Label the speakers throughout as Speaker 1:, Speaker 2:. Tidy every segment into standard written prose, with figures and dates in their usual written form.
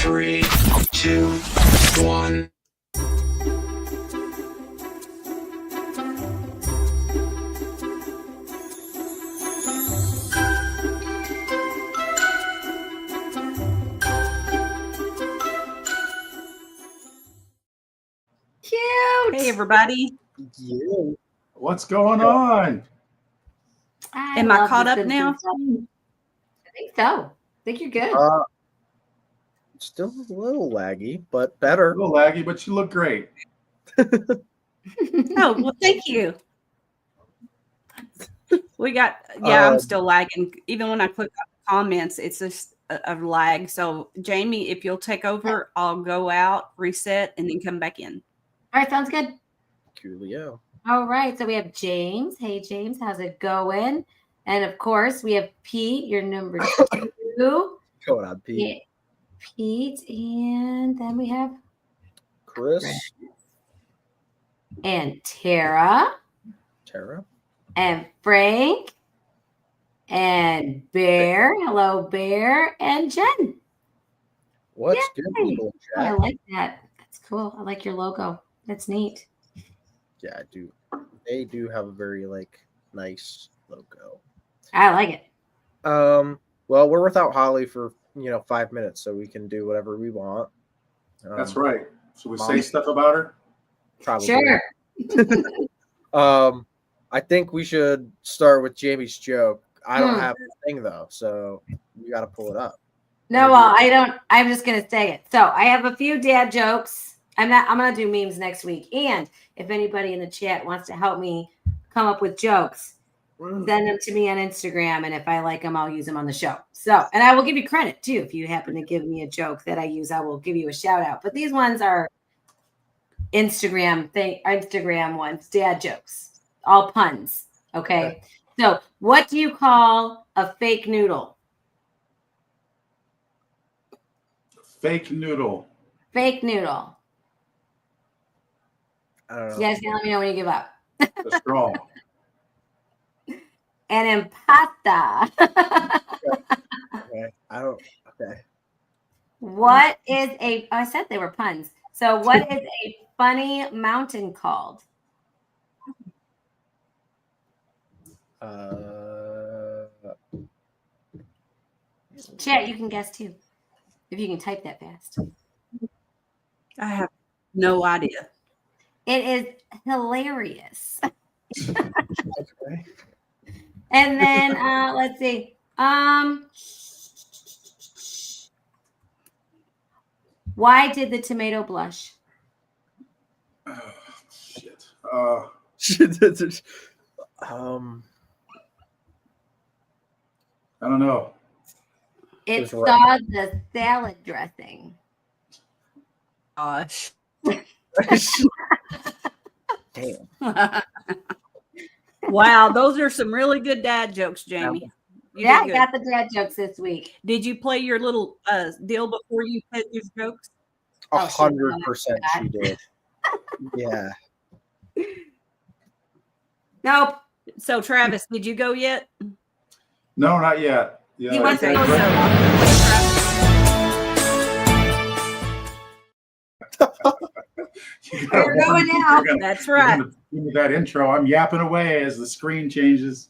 Speaker 1: 3, 2, 1.
Speaker 2: Cute.
Speaker 3: Hey, everybody.
Speaker 4: Yeah. What's going on?
Speaker 3: Am I caught up now?
Speaker 2: I think so. I think you're good.
Speaker 5: Still a little laggy, but better.
Speaker 4: A little laggy, but you look great.
Speaker 3: Oh, well, thank you. We got, I'm still lagging. Even when I click on the comments, it's just a lag. So, Jamie, if you'll take over, I'll go out, reset, and then come back in.
Speaker 2: All right, sounds good.
Speaker 5: Coolio.
Speaker 2: All right, so we have James. Hey, James, how's it going? And of course, we have Pete, your number 2.
Speaker 5: Going on, Pete.
Speaker 2: Yeah, Pete, and then we have
Speaker 5: Chris.
Speaker 2: And Tara. And Frank. And Bear. Hello, Bear. And Jen.
Speaker 5: What's good, people?
Speaker 2: Oh, I like that. That's cool. I like your logo. That's neat.
Speaker 5: Yeah, I do. They do have a very nice logo.
Speaker 2: I like it.
Speaker 5: Well, we're without Holly for 5 minutes, so we can do whatever we want.
Speaker 4: That's right. Should we say stuff about her?
Speaker 5: Probably.
Speaker 2: Sure.
Speaker 5: I think we should start with Jamie's joke. I don't have the thing though, so we got to pull it up.
Speaker 2: No, well, I don't. I'm just gonna say it. So I have a few dad jokes. I'm gonna do memes next week. And if anybody in the chat wants to help me come up with jokes, send them to me on Instagram, and if I like them, I'll use them on the show. So, and I will give you credit too. If you happen to give me a joke that I use, I will give you a shout out. But these ones are Instagram ones, dad jokes, all puns. Okay. So, what do you call a fake noodle?
Speaker 4: Fake noodle.
Speaker 2: Fake noodle.
Speaker 5: I don't know.
Speaker 2: You guys can let me know when you give up.
Speaker 4: The straw.
Speaker 2: An impasta.
Speaker 5: Okay. Okay.
Speaker 2: What is I said they were puns. So what is a funny mountain called? Chat, you can guess too. If you can type that fast.
Speaker 3: I have no idea.
Speaker 2: It is hilarious.
Speaker 5: Okay.
Speaker 2: And then let's see. Why did the tomato blush?
Speaker 4: Oh, shit. I don't know.
Speaker 2: It saw the salad dressing.
Speaker 3: Gosh.
Speaker 5: Damn.
Speaker 3: Wow, those are some really good dad jokes, Jamie.
Speaker 2: I got the dad jokes this week.
Speaker 3: Did you play your little deal before you said your jokes?
Speaker 5: 100% she did. Yeah.
Speaker 2: Nope.
Speaker 3: So, Travis, did you go yet?
Speaker 4: No, not yet. Yeah,
Speaker 2: He wants to go We're going now.
Speaker 3: That's right.
Speaker 4: Give me that intro. I'm yapping away as the screen changes.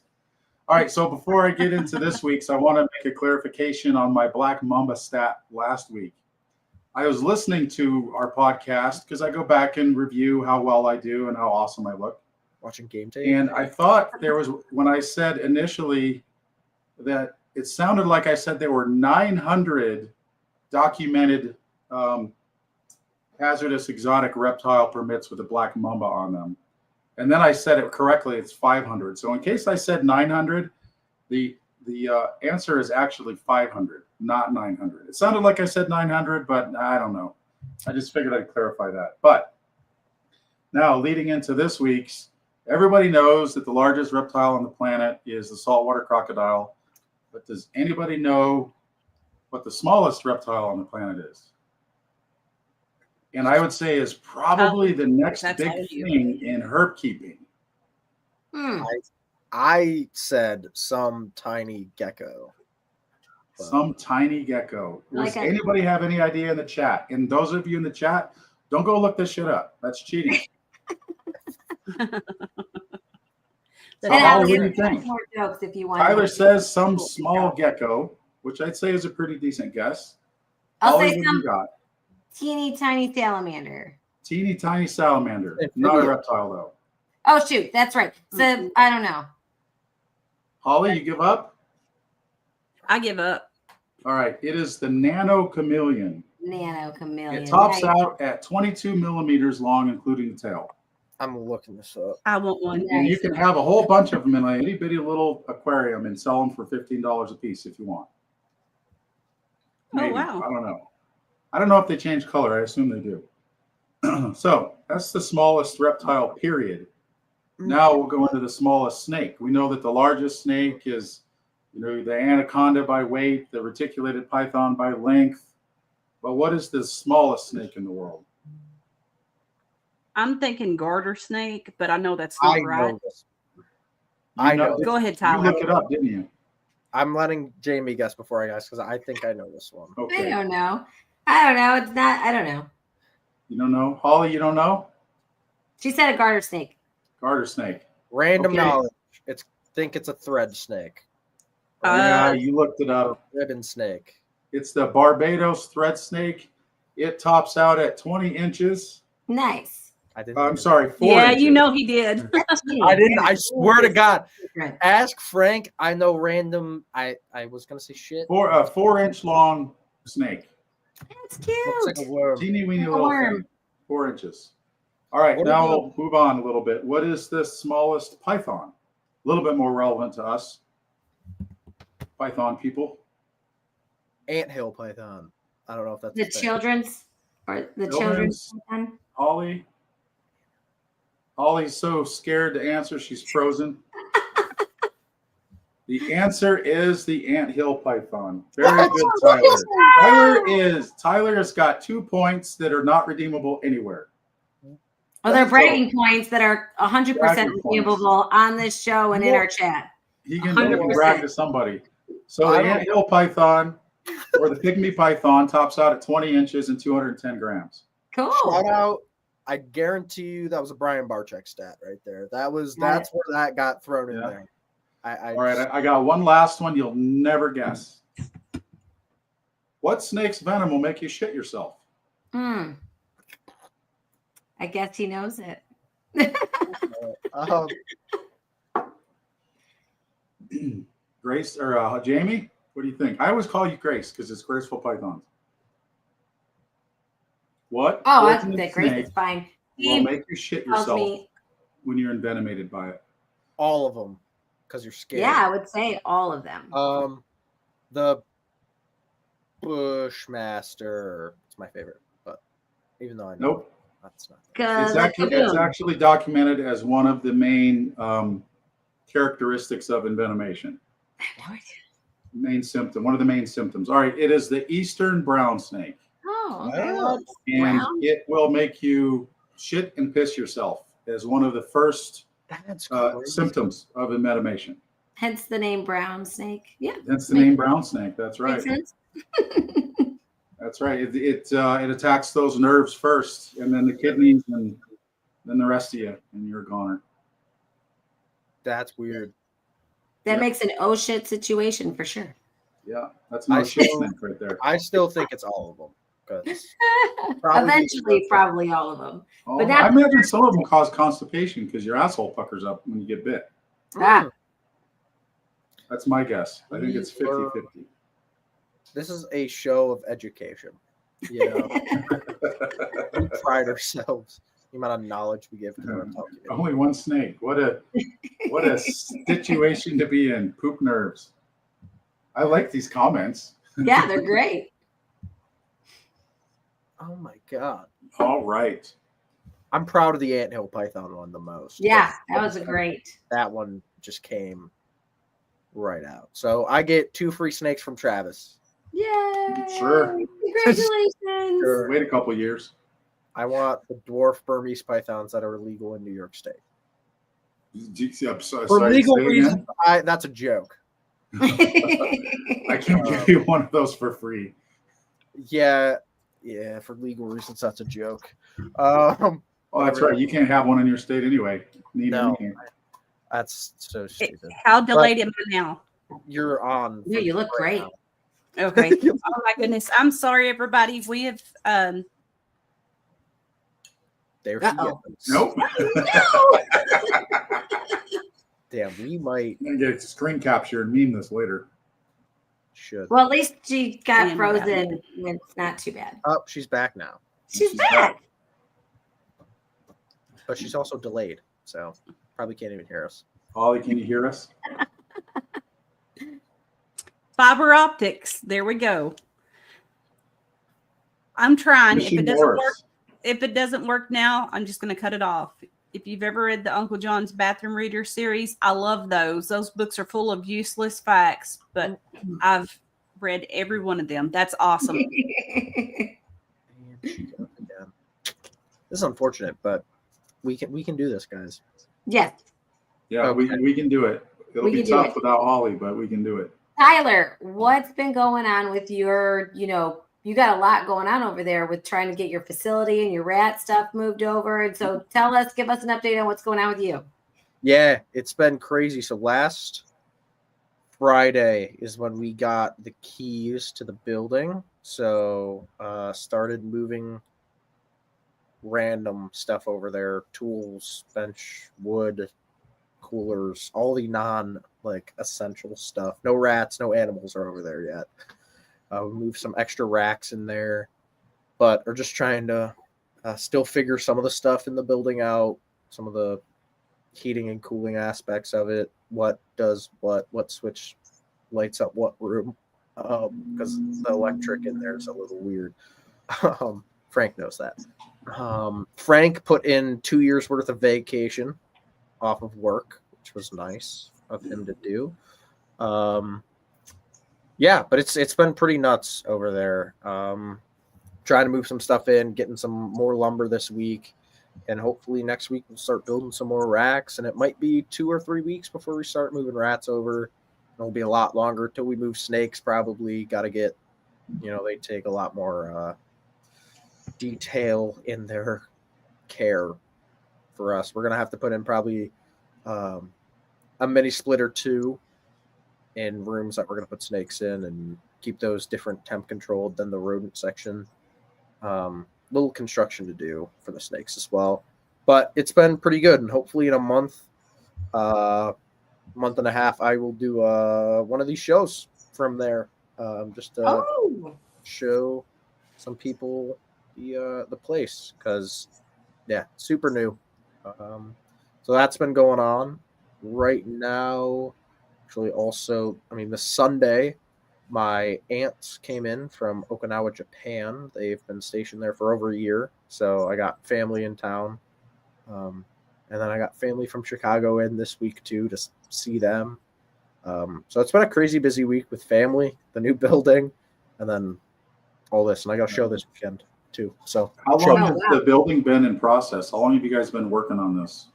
Speaker 4: All right, so before I get into this week's, I want to make a clarification on my Black Mamba stat last week. I was listening to our podcast because I go back and review how well I do and how awesome I look.
Speaker 5: Watching game tape.
Speaker 4: And I thought there was, when I said initially that it sounded like I said there were 900 documented hazardous exotic reptile permits with a black mamba on them. And then I said it correctly, it's 500. So in case I said 900, the answer is actually 500, not 900. It sounded like I said 900, but I don't know. I just figured I'd clarify that. But now leading into this week's, everybody knows that the largest reptile on the planet is the saltwater crocodile. But does anybody know what the smallest reptile on the planet is? And I would say is probably the next big thing in herp keeping.
Speaker 5: I said some tiny gecko. but
Speaker 4: Some tiny gecko. Does
Speaker 2: Like a-
Speaker 4: anybody have any idea in the chat? And those of you in the chat, don't go look this shit up. That's cheating. So,
Speaker 2: And
Speaker 4: Holly,
Speaker 2: I'll
Speaker 4: what do you
Speaker 2: give
Speaker 4: think?
Speaker 2: more jokes if you want.
Speaker 4: Tyler says some small gecko, which I'd say is a pretty decent guess.
Speaker 2: I'll
Speaker 4: Holly,
Speaker 2: say
Speaker 4: what do
Speaker 2: some
Speaker 4: you got?
Speaker 2: teeny tiny salamander.
Speaker 4: Teeny tiny salamander.
Speaker 5: Amphibian.
Speaker 4: Not a reptile, though.
Speaker 2: Oh shoot, that's right. So I don't know.
Speaker 4: Holly, you give up?
Speaker 3: I give up.
Speaker 4: All right. It is the nano chameleon.
Speaker 2: Nano chameleon.
Speaker 4: It tops
Speaker 2: Nice.
Speaker 4: out at 22 millimeters long, including the tail.
Speaker 5: I'm looking this up.
Speaker 3: I want one.
Speaker 4: And you can have a whole bunch of them in a itty bitty little aquarium and sell them for $15 a piece if you want. Maybe.
Speaker 3: wow.
Speaker 4: I don't know. I don't know if they change color. I assume they do. So that's the smallest reptile, period. Now we'll go into the smallest snake. We know that the largest snake is, the anaconda by weight, the reticulated python by length. But what is the smallest snake in the world?
Speaker 3: I'm thinking garter snake, but I know that's not
Speaker 5: I
Speaker 3: right.
Speaker 5: know this. I know.
Speaker 3: Go ahead,
Speaker 4: You
Speaker 3: Tyler.
Speaker 4: looked it up, didn't you?
Speaker 5: I'm letting Jamie guess before I guess because I think I know this one.
Speaker 2: I
Speaker 4: Okay.
Speaker 2: don't know. I don't know. It's not. I don't know.
Speaker 4: You don't know? Holly, you don't know?
Speaker 2: She said a garter snake.
Speaker 4: Garter snake.
Speaker 5: Random
Speaker 4: Okay.
Speaker 5: knowledge. Think it's a thread snake.
Speaker 4: Yeah, you looked it up.
Speaker 5: Ribbon snake.
Speaker 4: It's the Barbados thread snake. It tops out at 20 inches.
Speaker 2: Nice.
Speaker 5: I didn't.
Speaker 4: I'm sorry, 4
Speaker 3: Yeah,
Speaker 4: inches.
Speaker 3: you know he did.
Speaker 5: I didn't. I swear to God.
Speaker 2: Different.
Speaker 5: Ask Frank. I know random. I was gonna say shit.
Speaker 4: For a 4-inch long snake.
Speaker 2: That's
Speaker 5: Looks like
Speaker 2: cute.
Speaker 5: a worm.
Speaker 4: Teeny weeny
Speaker 2: A
Speaker 4: little
Speaker 2: worm.
Speaker 4: thing. 4 inches. All right,
Speaker 5: What
Speaker 4: now
Speaker 5: about-
Speaker 4: we'll move on a little bit. What is the smallest python? A little bit more relevant to us. Python people.
Speaker 5: Anthill python. I don't know if that's
Speaker 2: The
Speaker 5: a thing.
Speaker 2: children's or the
Speaker 4: Children's.
Speaker 2: children's. one?
Speaker 4: Holly. Holly's so scared to answer, she's frozen. The answer is the anthill python. Very good, Tyler. Tyler has got 2 points that are not redeemable anywhere.
Speaker 2: Oh, they're bragging points that are 100%
Speaker 4: Bragging points.
Speaker 2: redeemable on this show and in our chat.
Speaker 4: He can
Speaker 2: 100%.
Speaker 4: brag to somebody. So the
Speaker 5: I don't-
Speaker 4: anthill python or the pygmy python tops out at 20 inches and 210 grams.
Speaker 2: Cool.
Speaker 5: Shout out. I guarantee you that was a Brian Barczyk stat right there. That's where that got thrown in
Speaker 4: Yeah.
Speaker 5: there. I
Speaker 4: All right, I got one last one you'll never guess. What snake's venom will make you shit yourself?
Speaker 2: I guess he knows it.
Speaker 4: Grace or Jamie? What do you think? I always call you Grace because it's Graceful Pythons. What?
Speaker 2: Oh, I
Speaker 4: poisonous
Speaker 2: think Grace
Speaker 4: snake
Speaker 2: is fine.
Speaker 4: will
Speaker 2: He
Speaker 4: make you shit
Speaker 2: tells
Speaker 4: yourself
Speaker 2: me,
Speaker 4: when you're envenomated by it.
Speaker 5: all of them because you're scared.
Speaker 2: yeah, I would say all of them.
Speaker 5: The Bushmaster. It's my favorite, but even though I know
Speaker 4: Nope.
Speaker 5: that's not.
Speaker 4: It's actually documented as one of the main characteristics of envenomation. One of the main symptoms. All right, it is the eastern brown snake,
Speaker 2: Oh, okay.
Speaker 5: Oh.
Speaker 2: Well, it's
Speaker 4: and
Speaker 2: brown.
Speaker 4: it will make you shit and piss yourself as one of the first
Speaker 5: That's crazy.
Speaker 4: symptoms of envenomation.
Speaker 2: Hence the name brown snake. Yeah.
Speaker 4: That's the name brown snake. That's right.
Speaker 2: Makes sense.
Speaker 4: That's right. It attacks those nerves first, and then the kidneys, and then the rest of you, and you're a goner.
Speaker 5: That's weird.
Speaker 2: That
Speaker 4: Yeah.
Speaker 2: makes an oh shit situation for sure.
Speaker 4: Yeah, that's no shit snake right there.
Speaker 5: I still think it's all of them because Probably
Speaker 2: Eventually, probably all of them.
Speaker 4: Oh,
Speaker 2: But
Speaker 4: I
Speaker 2: that's-
Speaker 4: imagine some of them cause constipation because your asshole puckers up when you get bit.
Speaker 2: Ah,
Speaker 4: That's my guess. I think it's 50-50.
Speaker 5: this is a show of education. You know, we pride ourselves the amount of knowledge we give to our talking.
Speaker 4: Only one snake. What a situation to be in. Poop nerves. I like these comments.
Speaker 2: yeah, they're great.
Speaker 5: Oh my god,
Speaker 4: All right.
Speaker 5: I'm proud of the anthill python one the most.
Speaker 2: Yeah, that was a great.
Speaker 5: That one just came right out. So I get 2 free snakes from Travis.
Speaker 2: Yay!
Speaker 4: Sure.
Speaker 2: Congratulations.
Speaker 5: Sure.
Speaker 4: Wait a couple years.
Speaker 5: I want the dwarf Burmese pythons that are illegal in New York State.
Speaker 4: I'm sorry,
Speaker 5: For legal
Speaker 4: say it again?
Speaker 5: reasons, that's a joke.
Speaker 4: I can't give you one of those for free.
Speaker 5: Yeah, for legal reasons, that's a joke.
Speaker 4: Oh, that's right. You can't have one in your state anyway.
Speaker 5: No, that's so stupid.
Speaker 3: How delayed am I now?
Speaker 5: You're on.
Speaker 2: Yeah, you look great.
Speaker 5: now.
Speaker 3: Okay. Oh my goodness. I'm sorry, everybody. We have
Speaker 5: There she
Speaker 2: Uh-oh.
Speaker 5: goes.
Speaker 4: Nope.
Speaker 5: Damn, we might
Speaker 4: I'm gonna get a screen capture and meme this later.
Speaker 5: should.
Speaker 2: Well, at least she got
Speaker 3: And
Speaker 2: frozen. It's not too bad.
Speaker 5: Oh, she's back now,
Speaker 2: She's back.
Speaker 5: but she's also delayed, so probably can't even hear us.
Speaker 4: Holly, can you hear us?
Speaker 3: fiber optics. There we go. I'm trying. If it doesn't work now, I'm just going to cut it off. If you've ever read the Uncle John's Bathroom Reader series, I love those. Those books are full of useless facts, but I've read every one of them. That's awesome.
Speaker 5: And she goes again. This is unfortunate, but we can do this, guys.
Speaker 2: Yes.
Speaker 4: Yeah,
Speaker 5: Okay.
Speaker 4: we can do it. It'll
Speaker 2: We
Speaker 4: be
Speaker 2: can do
Speaker 4: tough
Speaker 2: it.
Speaker 4: without Holly, but we can do it.
Speaker 2: Tyler, what's been going on with your, you got a lot going on over there with trying to get your facility and your rat stuff moved over. And so give us an update on what's going on with you.
Speaker 5: Yeah, it's been crazy. So last Friday is when we got the keys to the building. So started moving random stuff over there, tools, bench, wood, coolers, all the essential stuff. No rats, no animals are over there yet. We moved some extra racks in there, but are just trying to still figure some of the stuff in the building out, some of the heating and cooling aspects of it, what does what switch lights up what room, because the electric in there is a little weird. Frank knows that. Frank put in 2 years worth of vacation off of work, which was nice of him to do. Yeah, but it's been pretty nuts over there. Trying to move some stuff in, getting some more lumber this week, and hopefully next week we'll start building some more racks. And it might be 2 or 3 weeks before we start moving rats over. It'll be a lot longer till we move snakes. Probably got to get, they take a lot more detail in their care for us. We're gonna have to put in probably a mini split or two in rooms that we're going to put snakes in and keep those different temp controlled than the rodent section. Little construction to do for the snakes as well, but it's been pretty good. And hopefully in a month and a half, I will do one of these shows from there, just to show some people the place, because super new. So that's been going on right now. Actually, also, this Sunday, my aunts came in from Okinawa, Japan. They've been stationed there for over a year. So I got family in town. And then I got family from Chicago in this week, too, to see them. So it's been a crazy busy week with family, the new building, and then all this. And I got a show this weekend, too. So
Speaker 4: How long has the building been in process? How long have you guys been working on this?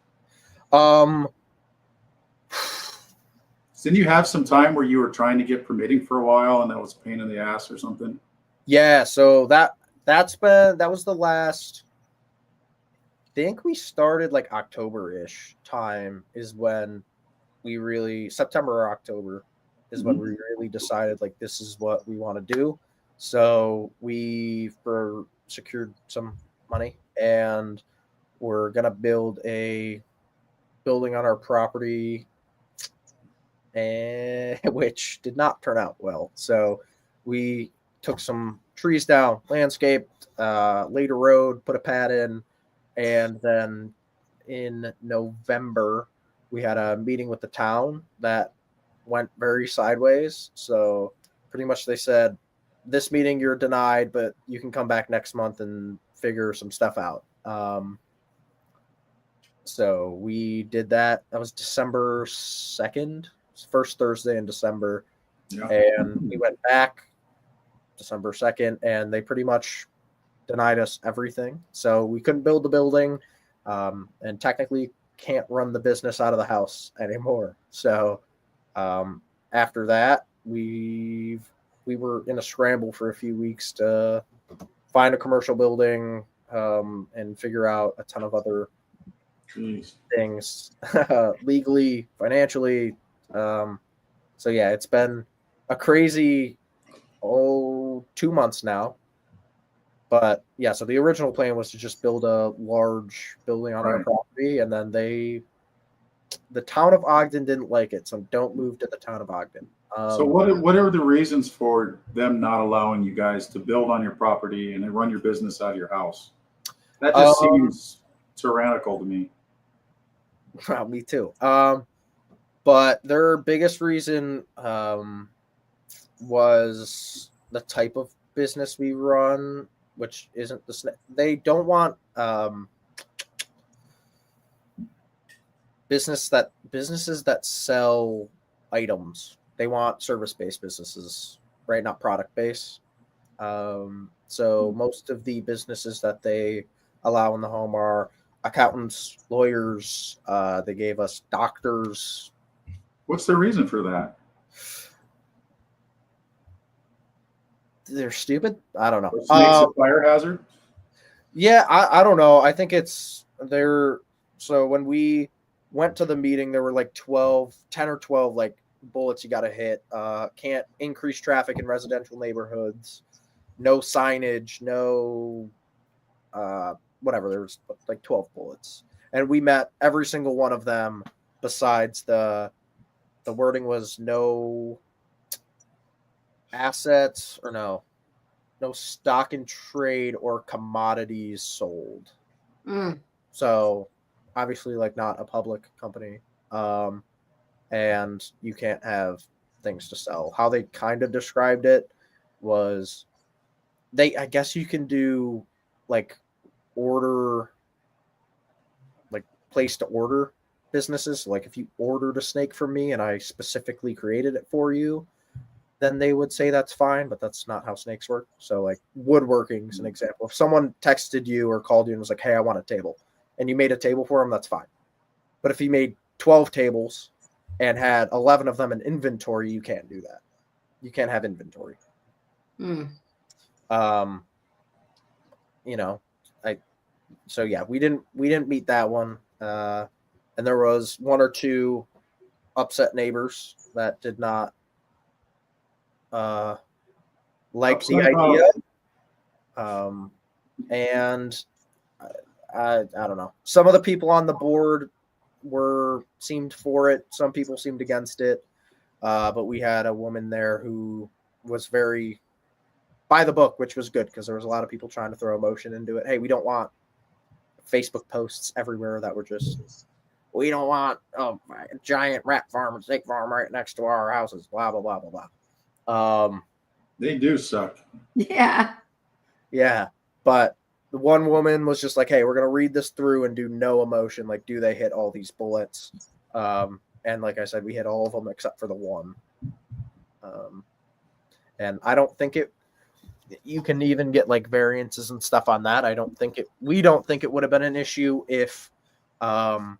Speaker 4: Didn't you have some time where you were trying to get permitting for a while and that was a pain in the ass or something?
Speaker 5: Yeah, so that was the last. I think we started like October-ish time is when we really, September or October is when we really decided like this is what we want to do. So we secured some money and we're gonna build a building on our property, which did not turn out well. So we took some trees down, landscaped, laid a road, put a pad in, and then in November we had a meeting with the town that went very sideways. So pretty much they said, this meeting you're denied, but you can come back next month and figure some stuff out. So we did that. That was December 2nd. First Thursday in December, and we went back December 2nd, and they pretty much denied us everything. So we couldn't build the building, and technically can't run the business out of the house anymore. So after that, we were in a scramble for a few weeks to find a commercial building and figure out a ton of other things legally, financially. So yeah, it's been a crazy 2 months now. But yeah, so the original plan was to just build a large building on our property, and then the town of Ogden didn't like it, so don't move to the town of Ogden.
Speaker 4: So what are the reasons for them not allowing you guys to build on your property and then run your business out of your house? That just seems tyrannical to me.
Speaker 5: Well, me too. But their biggest reason was the type of business we run, which isn't they don't want businesses that sell items. They want service-based businesses, right? Not product-based. So most of the businesses that they allow in the home are accountants, lawyers. They gave us doctors.
Speaker 4: What's the reason for that?
Speaker 5: They're stupid. I don't know.
Speaker 4: Snakes a fire hazard?
Speaker 5: Yeah, I don't know. I think it's there. So when we went to the meeting, there were like 10 or 12 like bullets you got to hit. Can't increase traffic in residential neighborhoods. No signage. No, whatever. There was like 12 bullets, and we met every single one of them. Besides the wording was no assets or no stock in trade or commodities sold. So obviously like not a public company. And you can't have things to sell. How they kind of described it was I guess you can do like place to order businesses. Like if you ordered a snake from me and I specifically created it for you, then they would say that's fine, but that's not how snakes work. So like woodworking is an example. If someone texted you or called you and was like, hey, I want a table, and you made a table for them, that's fine. But if you made 12 tables and had 11 of them in inventory, you can't do that. You can't have inventory. So yeah, we didn't meet that one. And there was one or two upset neighbors that did not like the idea. And I don't know. Some of the people on the board seemed for it. Some people seemed against it. But we had a woman there who was very by the book, which was good because there was a lot of people trying to throw emotion into it. Hey, we don't want Facebook posts everywhere that were just, we don't want a giant rat farm and snake farm right next to our houses, blah, blah, blah, blah, blah.
Speaker 4: They do suck.
Speaker 2: Yeah.
Speaker 5: Yeah. But the one woman was just like, hey, we're going to read this through and do no emotion. Like, do they hit all these bullets? And like I said, we hit all of them except for the one. And I don't think you can even get like variances and stuff on that. We don't think it would have been an issue if there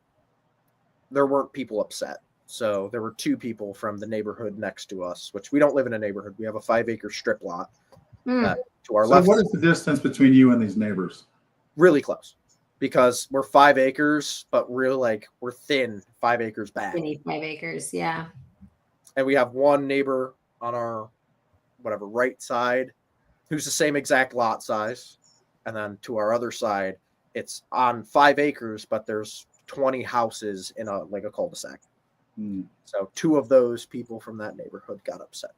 Speaker 5: weren't people upset. So there were two people from the neighborhood next to us, which we don't live in a neighborhood. We have a 5-acre strip lot to our left.
Speaker 4: So what is the distance between you and these neighbors?
Speaker 5: Really close, because we're 5 acres, but we're thin 5 acres back.
Speaker 2: We need 5 acres. Yeah.
Speaker 5: And we have one neighbor on our right side who's the same exact lot size. And then to our other side, it's on 5 acres, but there's 20 houses in a cul-de-sac. So 2 of those people from that neighborhood got upset.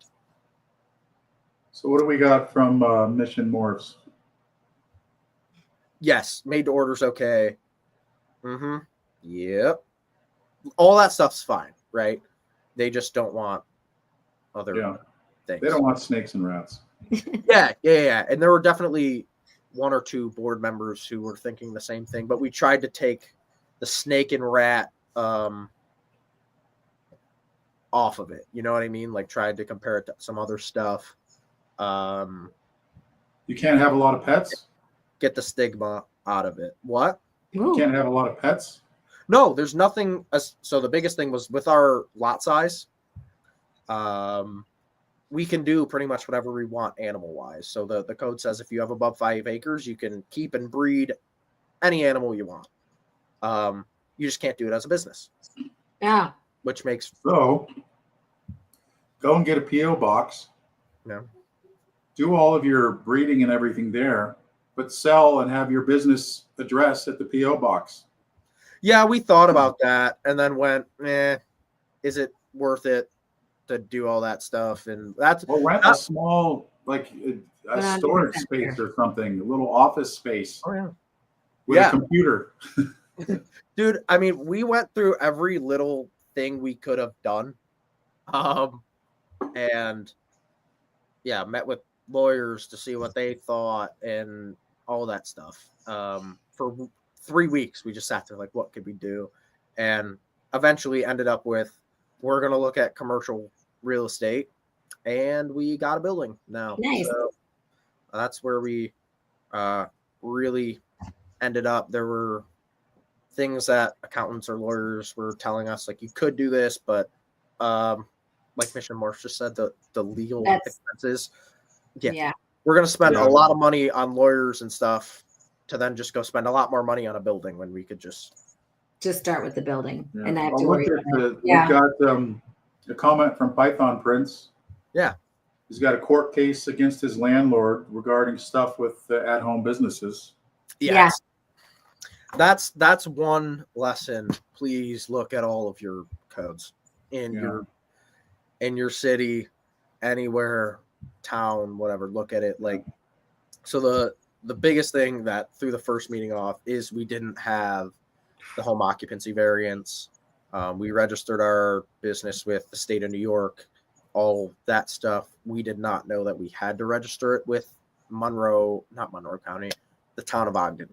Speaker 4: So what do we got from Mission Morphs?
Speaker 5: Yes, made to order's okay. Yep. All that stuff's fine, right? They just don't want other things.
Speaker 4: They don't want snakes and rats.
Speaker 5: Yeah. And there were definitely 1 or 2 board members who were thinking the same thing, but we tried to take the snake and rat off of it. You know what I mean? Like tried to compare it to some other stuff.
Speaker 4: You can't have a lot of pets?
Speaker 5: Get the stigma out of it. What?
Speaker 4: You can't have a lot of pets?
Speaker 5: No, there's nothing. So the biggest thing was with our lot size, we can do pretty much whatever we want animal wise. So the code says if you have above 5 acres, you can keep and breed any animal you want. You just can't do it as a business.
Speaker 2: Yeah.
Speaker 5: Which makes
Speaker 4: So go and get a PO box.
Speaker 5: No.
Speaker 4: Do all of your breeding and everything there, but sell and have your business address at the PO box.
Speaker 5: Yeah, we thought about that and then went, is it worth it to do all that stuff? And that's
Speaker 4: rent a small, like a storage space or something, a little office space with a computer.
Speaker 5: Dude, I mean, we went through every little thing we could have done. And yeah, met with lawyers to see what they thought and all that stuff. For 3 weeks, we just sat there like, what could we do? And eventually ended up with, we're going to look at commercial real estate, and we got a building now.
Speaker 2: Nice.
Speaker 5: So that's where we really ended up. There were things that accountants or lawyers were telling us, like, you could do this, but like Mission Morse just said, the legal expenses. Yeah. We're going to spend a lot of money on lawyers and stuff to then just go spend a lot more money on a building when we could just
Speaker 2: start with the building and not have
Speaker 4: I'll
Speaker 2: to worry
Speaker 4: look
Speaker 2: about
Speaker 4: at
Speaker 2: it. Yeah.
Speaker 4: We've got a comment from Python Prince.
Speaker 5: Yeah.
Speaker 4: He's got a court case against his landlord regarding stuff with at-home businesses.
Speaker 5: Yes. That's one lesson. Please look at all of your codes in your city, anywhere, town, whatever. Look at it. Like, so the biggest thing that threw the first meeting off is we didn't have the home occupancy variance. We registered our business with the state of New York, all that stuff. We did not know that we had to register it with not Monroe County, the town of Ogden.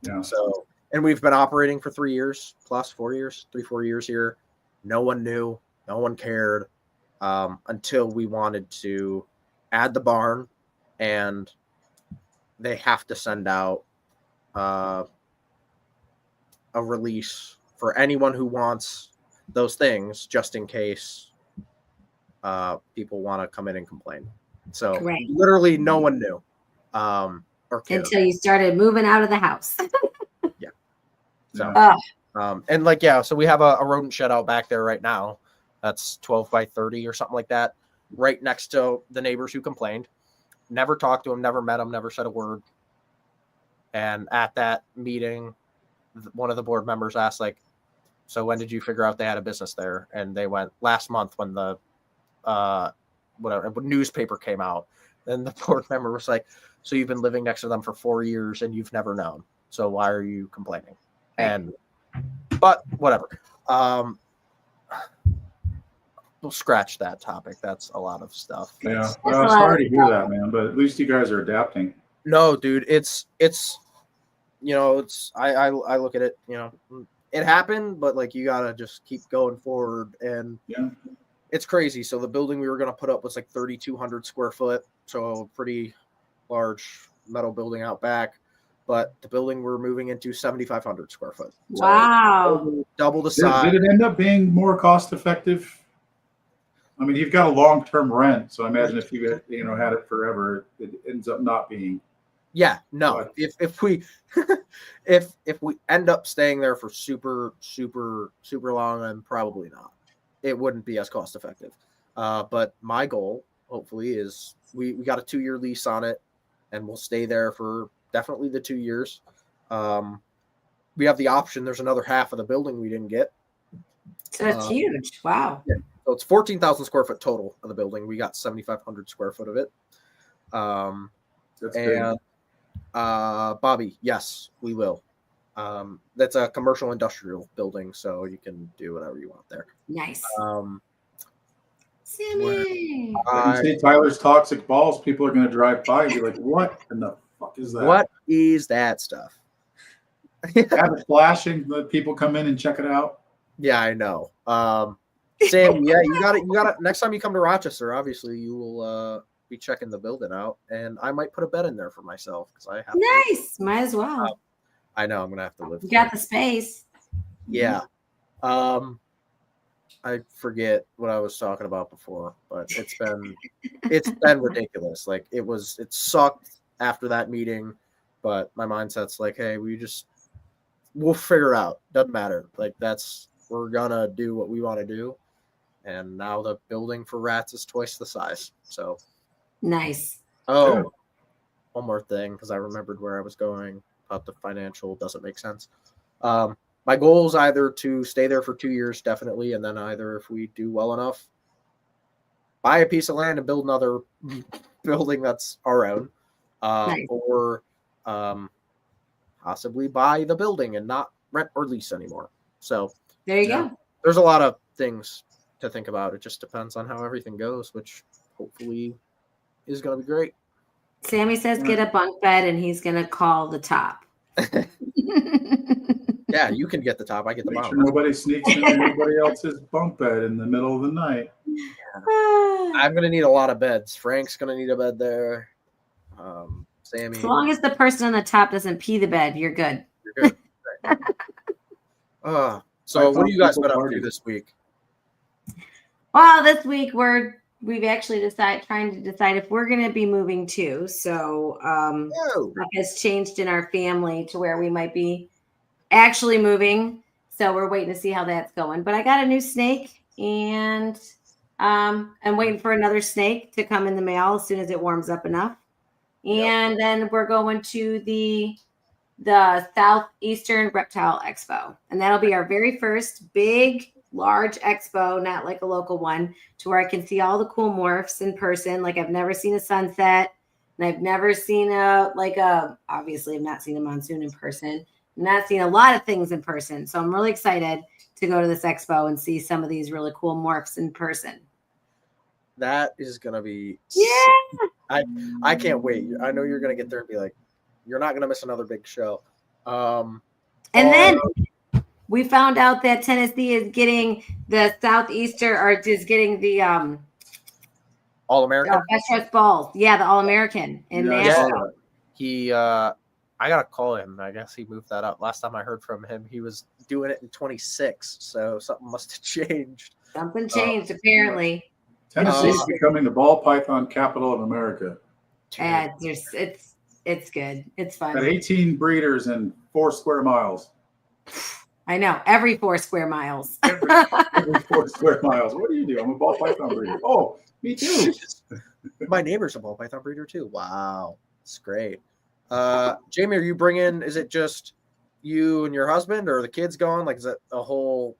Speaker 4: Yeah.
Speaker 5: So, and we've been operating for 3 years plus 4 years, 3-4 years here. No one knew, no one cared, until we wanted to add the barn, and they have to send out a release for anyone who wants those things, just in case people want to come in and complain. So literally no one knew or cared.
Speaker 2: Until you started moving out of the house.
Speaker 5: Yeah. So and like, so we have a rodent shed out back there right now. That's 12 by 30 or something like that, right next to the neighbors who complained. Never talked to them, never met them, never said a word. And at that meeting, one of the board members asked, like, so when did you figure out they had a business there? And they went, last month when the newspaper came out. And the board member was like, so you've been living next to them for 4 years and you've never known. So why are you complaining? But whatever. We'll scratch that topic. That's a lot of stuff.
Speaker 4: Yeah. Well, sorry to hear that, man, but at least you guys are adapting.
Speaker 5: No, dude, it's I look at it, it happened, but like, you gotta just keep going forward. And it's crazy. So the building we were going to put up was like 3,200 square foot. So a pretty large metal building out back, but the building we're moving into 7,500 square foot. So
Speaker 2: wow.
Speaker 5: Double the size.
Speaker 4: Did it end up being more cost effective? I mean, you've got a long-term rent, so I imagine if you had it forever, it ends up not being.
Speaker 5: Yeah, no. But if we if we end up staying there for super long, then probably not. It wouldn't be as cost effective. But my goal, hopefully, is we got a 2-year lease on it, and we'll stay there for definitely the 2 years. We have the option. There's another half of the building we didn't get.
Speaker 2: So it's huge. Wow.
Speaker 5: Yeah. So it's 14,000 square foot total of the building. We got 7,500 square foot of it.
Speaker 4: That's big.
Speaker 5: Bobby, yes, we will. That's a commercial industrial building, so you can do whatever you want there.
Speaker 2: Nice.
Speaker 4: When
Speaker 2: Sammy.
Speaker 4: you say Tyler's toxic balls, people are going to drive by and be like, what in the fuck is that?
Speaker 5: What is that stuff?
Speaker 4: Have it flashing, let people come in and check it out.
Speaker 5: Yeah, I know. Sam, you got it. Next time you come to Rochester, obviously you will be checking the building out, and I might put a bed in there for myself because I have.
Speaker 2: Nice, might as well.
Speaker 5: I know I'm gonna have to live.
Speaker 2: You got the space.
Speaker 5: Yeah. I forget what I was talking about before, but it's been ridiculous. Like it sucked after that meeting, but my mindset's like, hey, we'll figure out. Doesn't matter. Like we're gonna do what we want to do. And now the building for rats is twice the size. So
Speaker 2: Nice.
Speaker 5: oh, one more thing, because I remembered where I was going about the financial doesn't make sense. My goal is either to stay there for 2 years, definitely, and then either if we do well enough, buy a piece of land and build another building that's our own,
Speaker 2: Nice.
Speaker 5: or possibly buy the building and not rent or lease anymore. So
Speaker 2: There you go.
Speaker 5: there's a lot of things to think about. It just depends on how everything goes, which hopefully is going to be great.
Speaker 2: Sammy says get a bunk bed and he's going to call the top.
Speaker 5: Yeah, you can get the top. I get the
Speaker 4: Make
Speaker 5: bottom.
Speaker 4: sure nobody sneaks into anybody else's bunk bed in the middle of the night.
Speaker 5: I'm going to need a lot of beds. Frank's going to need a bed there. Sammy.
Speaker 2: As long as the person on the top doesn't pee the bed, you're good.
Speaker 5: You're good. So what do you guys been up to this week?
Speaker 2: Well, this week we've actually trying to decide if we're going to be moving too. So that has changed in our family to where we might be actually moving. So we're waiting to see how that's going. But I got a new snake, and I'm waiting for another snake to come in the mail as soon as it warms up enough. And then we're going to the Southeastern Reptile Expo, and that'll be our very first big, large expo, not like a local one, to where I can see all the cool morphs in person. Like I've never seen a sunset, and I've never seen obviously I've not seen a monsoon in person. I've not seen a lot of things in person. So I'm really excited to go to this expo and see some of these really cool morphs in person.
Speaker 5: That is going to be
Speaker 2: Yeah.
Speaker 5: I can't wait. I know you're going to get there and be like, you're not going to miss another big show.
Speaker 2: And then we found out that Tennessee is getting the Southeastern, or is getting the
Speaker 5: All-American?
Speaker 2: Best Dressed Balls. Yeah, the All-American in Nashville.
Speaker 5: Yeah. I got to call him. I guess he moved that up. Last time I heard from him, he was doing it in 26, so something must have changed.
Speaker 2: Something changed, apparently.
Speaker 4: Tennessee's becoming the ball python capital of America.
Speaker 2: It's good. It's fun.
Speaker 4: Got 18 breeders in 4 square miles.
Speaker 2: I know. Every 4 square miles.
Speaker 4: Every 4 square miles. What do you do? I'm a ball python breeder. Oh, me too.
Speaker 5: My neighbor's a ball python breeder too. Wow. It's great. Jamie, are you bringing, is it just you and your husband, or are the kids going? Like, is it a whole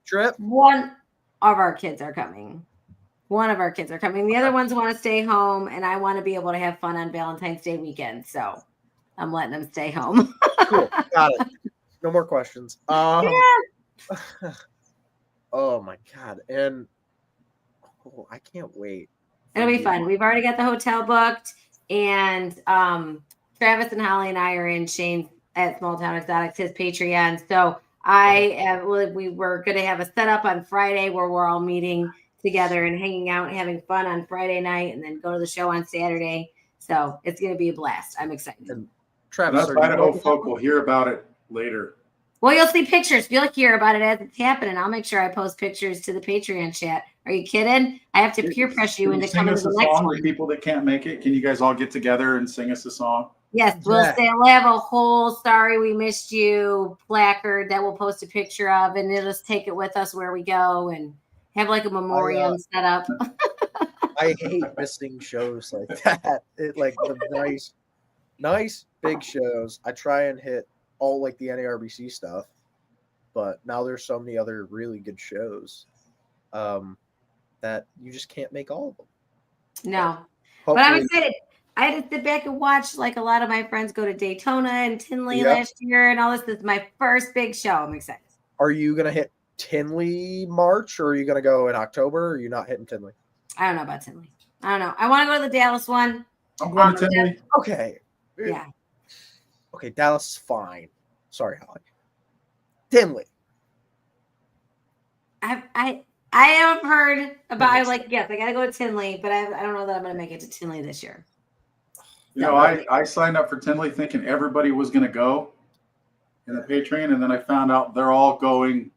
Speaker 5: trip?
Speaker 2: One of our kids are coming. The other ones want to stay home, and I want to be able to have fun on Valentine's Day weekend. So I'm letting them stay home.
Speaker 5: Cool. Got it. No more questions.
Speaker 2: Yeah.
Speaker 5: Oh my God. And I can't wait.
Speaker 2: It'll be fun. We've already got the hotel booked, and Travis and Holly and I are in Shane at Small Town Exotics, his Patreon. So we were going to have a setup on Friday where we're all meeting together and hanging out and having fun on Friday night, and then go to the show on Saturday. So it's going to be a blast. I'm excited.
Speaker 5: And Travis,
Speaker 4: Idaho folk will hear about it later.
Speaker 2: Well, you'll see pictures. You'll hear about it as it's happening. I'll make sure I post pictures to the Patreon chat. Are you kidding? I have to peer pressure you into coming to the next one.
Speaker 4: The people that can't make it, can you guys all get together and sing us a song?
Speaker 2: Yes, we'll have a whole "Sorry We Missed You" placard that we'll post a picture of, and it'll just take it with us where we go and have like a memoriam set up.
Speaker 5: I hate missing shows like that. Like the nice big shows. I try and hit all like the NARBC stuff, but now there's so many other really good shows that you just can't make all of them.
Speaker 2: No, but I'm excited. I had to sit back and watch like a lot of my friends go to Daytona and Tinley last year and all this. This is my first big show. I'm excited.
Speaker 5: Are you going to hit Tinley March, or are you going to go in October, or are you not hitting Tinley?
Speaker 2: I don't know about Tinley. I don't know. I want to go to the Dallas one.
Speaker 4: I'm going to Tinley.
Speaker 5: Okay.
Speaker 2: Yeah.
Speaker 5: Okay, Dallas is fine. Sorry, Holly. Tinley.
Speaker 2: I have heard about. Yes, I got to go to Tinley, but I don't know that I'm going to make it to Tinley this year.
Speaker 4: You know, I signed up for Tinley thinking everybody was going to go in the Patreon, and then I found out they're all going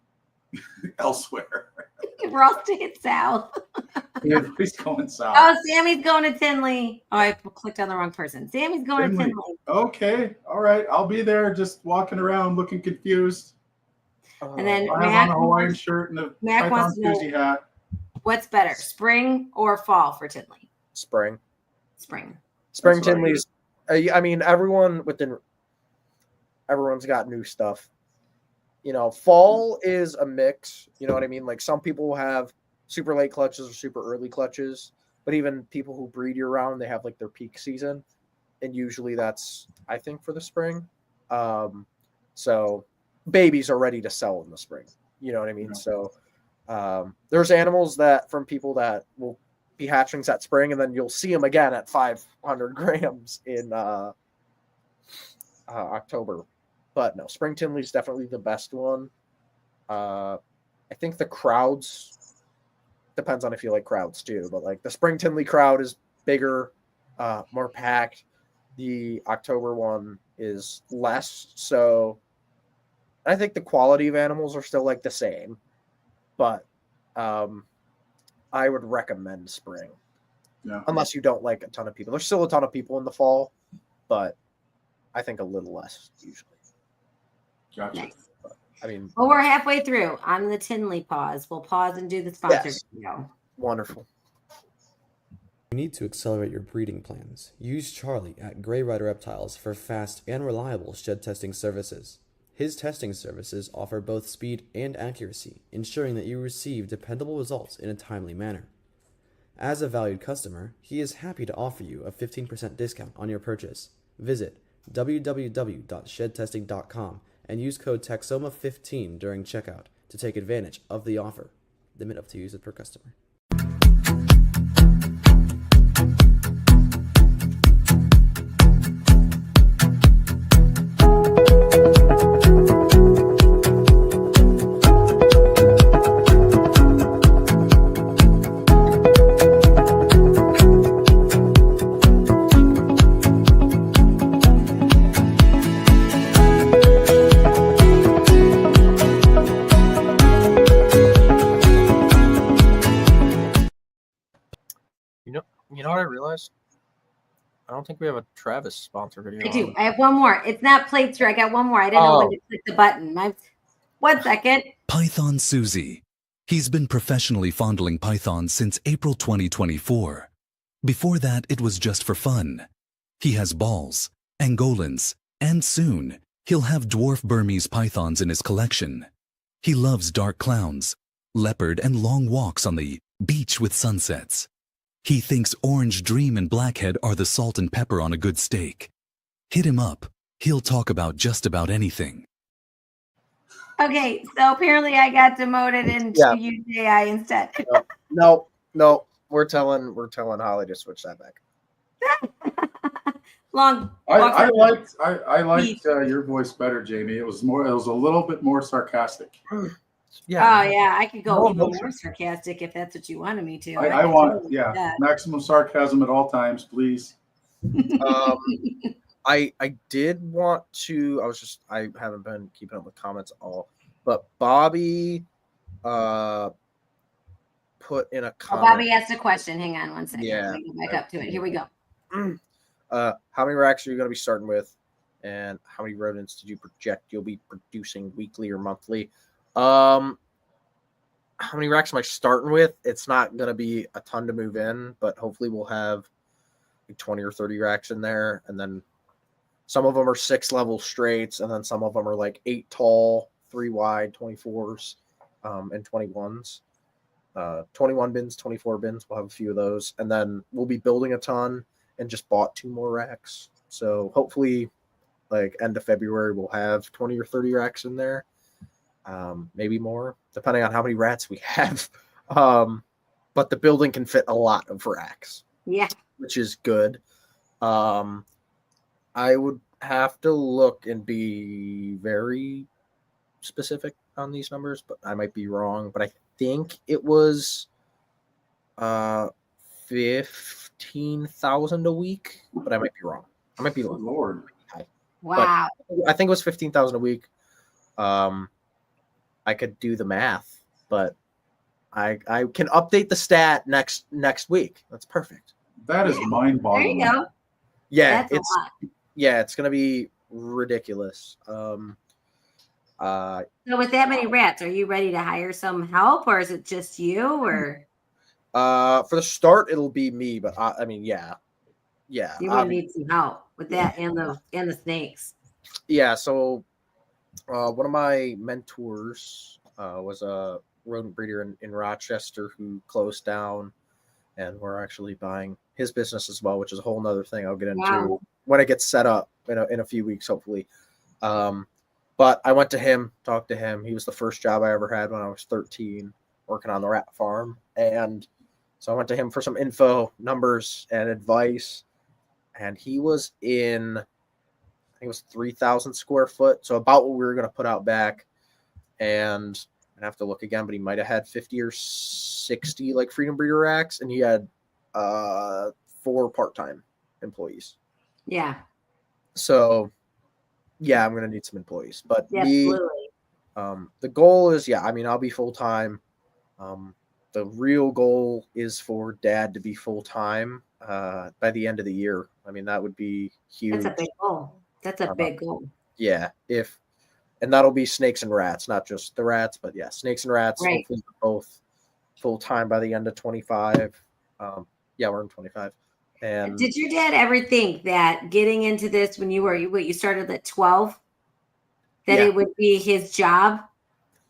Speaker 4: elsewhere.
Speaker 2: We're all staying south.
Speaker 4: Everybody's going south.
Speaker 2: Oh, Sammy's going to Tinley. Oh, I clicked on the wrong person. Sammy's going to
Speaker 4: Tinley.
Speaker 2: Tinley.
Speaker 4: Okay, all right. I'll be there, just walking around, looking confused.
Speaker 2: And then
Speaker 4: I have on a Hawaiian shirt and a
Speaker 2: Mac
Speaker 4: Python
Speaker 2: wants to know
Speaker 4: Suzy hat.
Speaker 2: what's better, spring or fall for Tinley?
Speaker 5: Spring.
Speaker 2: Spring.
Speaker 5: Spring
Speaker 4: That's what I
Speaker 5: Tinley's. I mean, everyone's got new stuff. You know, fall is a mix. You know what I mean? Like some people have super late clutches or super early clutches, but even people who breed year round, they have like their peak season, and usually that's, I think, for the spring. So babies are ready to sell in the spring. You know what I mean?
Speaker 4: Yeah.
Speaker 5: So there's animals that from people that will be hatchlings at spring, and then you'll see them again at 500 grams in October. But no, spring Tinley is definitely the best one. I think the crowds depends on if you like crowds too, but like the spring Tinley crowd is bigger, more packed. The October one is less. So I think the quality of animals are still like the same, but I would recommend spring.
Speaker 4: Yeah.
Speaker 5: Unless you don't like a ton of people. There's still a ton of people in the fall, but I think a little less usually.
Speaker 4: Gotcha.
Speaker 2: Nice.
Speaker 5: I mean,
Speaker 2: Well, we're halfway through on the Tinley pause. We'll pause and do the sponsor
Speaker 5: Yes.
Speaker 2: video.
Speaker 5: wonderful.
Speaker 6: You need to accelerate your breeding plans. Use Charlie at Grey Rider Reptiles for fast and reliable shed testing services. His testing services offer both speed and accuracy, ensuring that you receive dependable results in a timely manner. As a valued customer, he is happy to offer you a 15% discount on your purchase. Visit www.shedtesting.com and use code TEXOMA15 during checkout to take advantage of the offer. Limit of 2 users per customer.
Speaker 5: You know what I realized? I don't think we have a Travis sponsor video.
Speaker 2: I do. I have one more. It's not played through. I got one more. I didn't know when to click the button. 1 second.
Speaker 7: Python Suzy. He's been professionally fondling pythons since April 2024. Before that, it was just for fun. He has balls, Angolans, and soon he'll have dwarf Burmese pythons in his collection. He loves dark clowns, leopard, and long walks on the beach with sunsets. He thinks orange dream and blackhead are the salt and pepper on a good steak. Hit him up. He'll talk about just about anything.
Speaker 2: Okay, so apparently I got demoted into UJI instead.
Speaker 5: No. We're telling Holly to switch that back.
Speaker 4: I liked your voice better, Jamie. It was a little bit more sarcastic.
Speaker 5: Yeah.
Speaker 2: Oh yeah, I could go
Speaker 5: No
Speaker 2: even more
Speaker 5: emotion.
Speaker 2: sarcastic if that's what you wanted me to.
Speaker 4: I
Speaker 2: could
Speaker 4: want,
Speaker 2: totally do that.
Speaker 4: maximum sarcasm at all times, please.
Speaker 5: I did want to. I haven't been keeping up with comments at all, but Bobby put in a
Speaker 2: Oh,
Speaker 5: comment.
Speaker 2: Bobby asked a question. Hang on 1 second.
Speaker 5: Yeah.
Speaker 2: Let me go back up to it. Here we go.
Speaker 5: How many racks are you going to be starting with, and how many rodents did you project you'll be producing weekly or monthly? How many racks am I starting with? It's not going to be a ton to move in, but hopefully we'll have like 20 or 30 racks in there, and then some of them are 6 level straights, and then some of them are like 8 tall, 3 wide, 24s, and 21s. 21 bins, 24 bins. We'll have a few of those, and then we'll be building a ton and just bought 2 more racks. So hopefully, like end of February, we'll have 20 or 30 racks in there, maybe more, depending on how many rats we have. But the building can fit a lot of racks.
Speaker 2: Yeah.
Speaker 5: Which is good. I would have to look and be very specific on these numbers, but I might be wrong. But I think it was 15,000 a week, but I might be wrong. I might be
Speaker 4: Good Lord.
Speaker 2: Wow.
Speaker 5: I think it was 15,000 a week. I could do the math, but I can update the stat next week. That's perfect.
Speaker 4: That is
Speaker 2: There
Speaker 4: mind-boggling.
Speaker 2: you go.
Speaker 5: Yeah,
Speaker 2: That's a lot.
Speaker 5: it's gonna be ridiculous.
Speaker 2: So with that many rats, are you ready to hire some help, or is it just you? Or
Speaker 5: For the start, it'll be me, but I mean, yeah,
Speaker 2: you're gonna need some help with that and the snakes.
Speaker 5: yeah. So, one of my mentors was a rodent breeder in Rochester who closed down, and we're actually buying his business as well, which is a whole nother thing I'll get into
Speaker 2: Wow.
Speaker 5: when it gets set up in a few weeks, hopefully. But I went to him, talked to him. He was the first job I ever had when I was 13, working on the rat farm. And so I went to him for some info, numbers, and advice. And he was in, I think it was 3,000 square foot. So about what we were going to put out back. And I'd have to look again, but he might have had 50 or 60 like Freedom Breeder racks. And he had 4 part-time employees.
Speaker 2: Yeah.
Speaker 5: So yeah, I'm gonna need some employees. But
Speaker 2: Absolutely.
Speaker 5: the goal is, I mean, I'll be full-time. The real goal is for Dad to be full-time by the end of the year. I mean, that would be huge.
Speaker 2: That's a big goal. That's a big goal.
Speaker 5: Yeah, and that'll be snakes and rats, not just the rats, but yeah, snakes and rats.
Speaker 2: Right.
Speaker 5: Hopefully both full-time by the end of 25. Yeah, we're in 25. And
Speaker 2: Did your dad ever think that getting into this when you started at 12, that
Speaker 5: Yeah.
Speaker 2: it would be his job?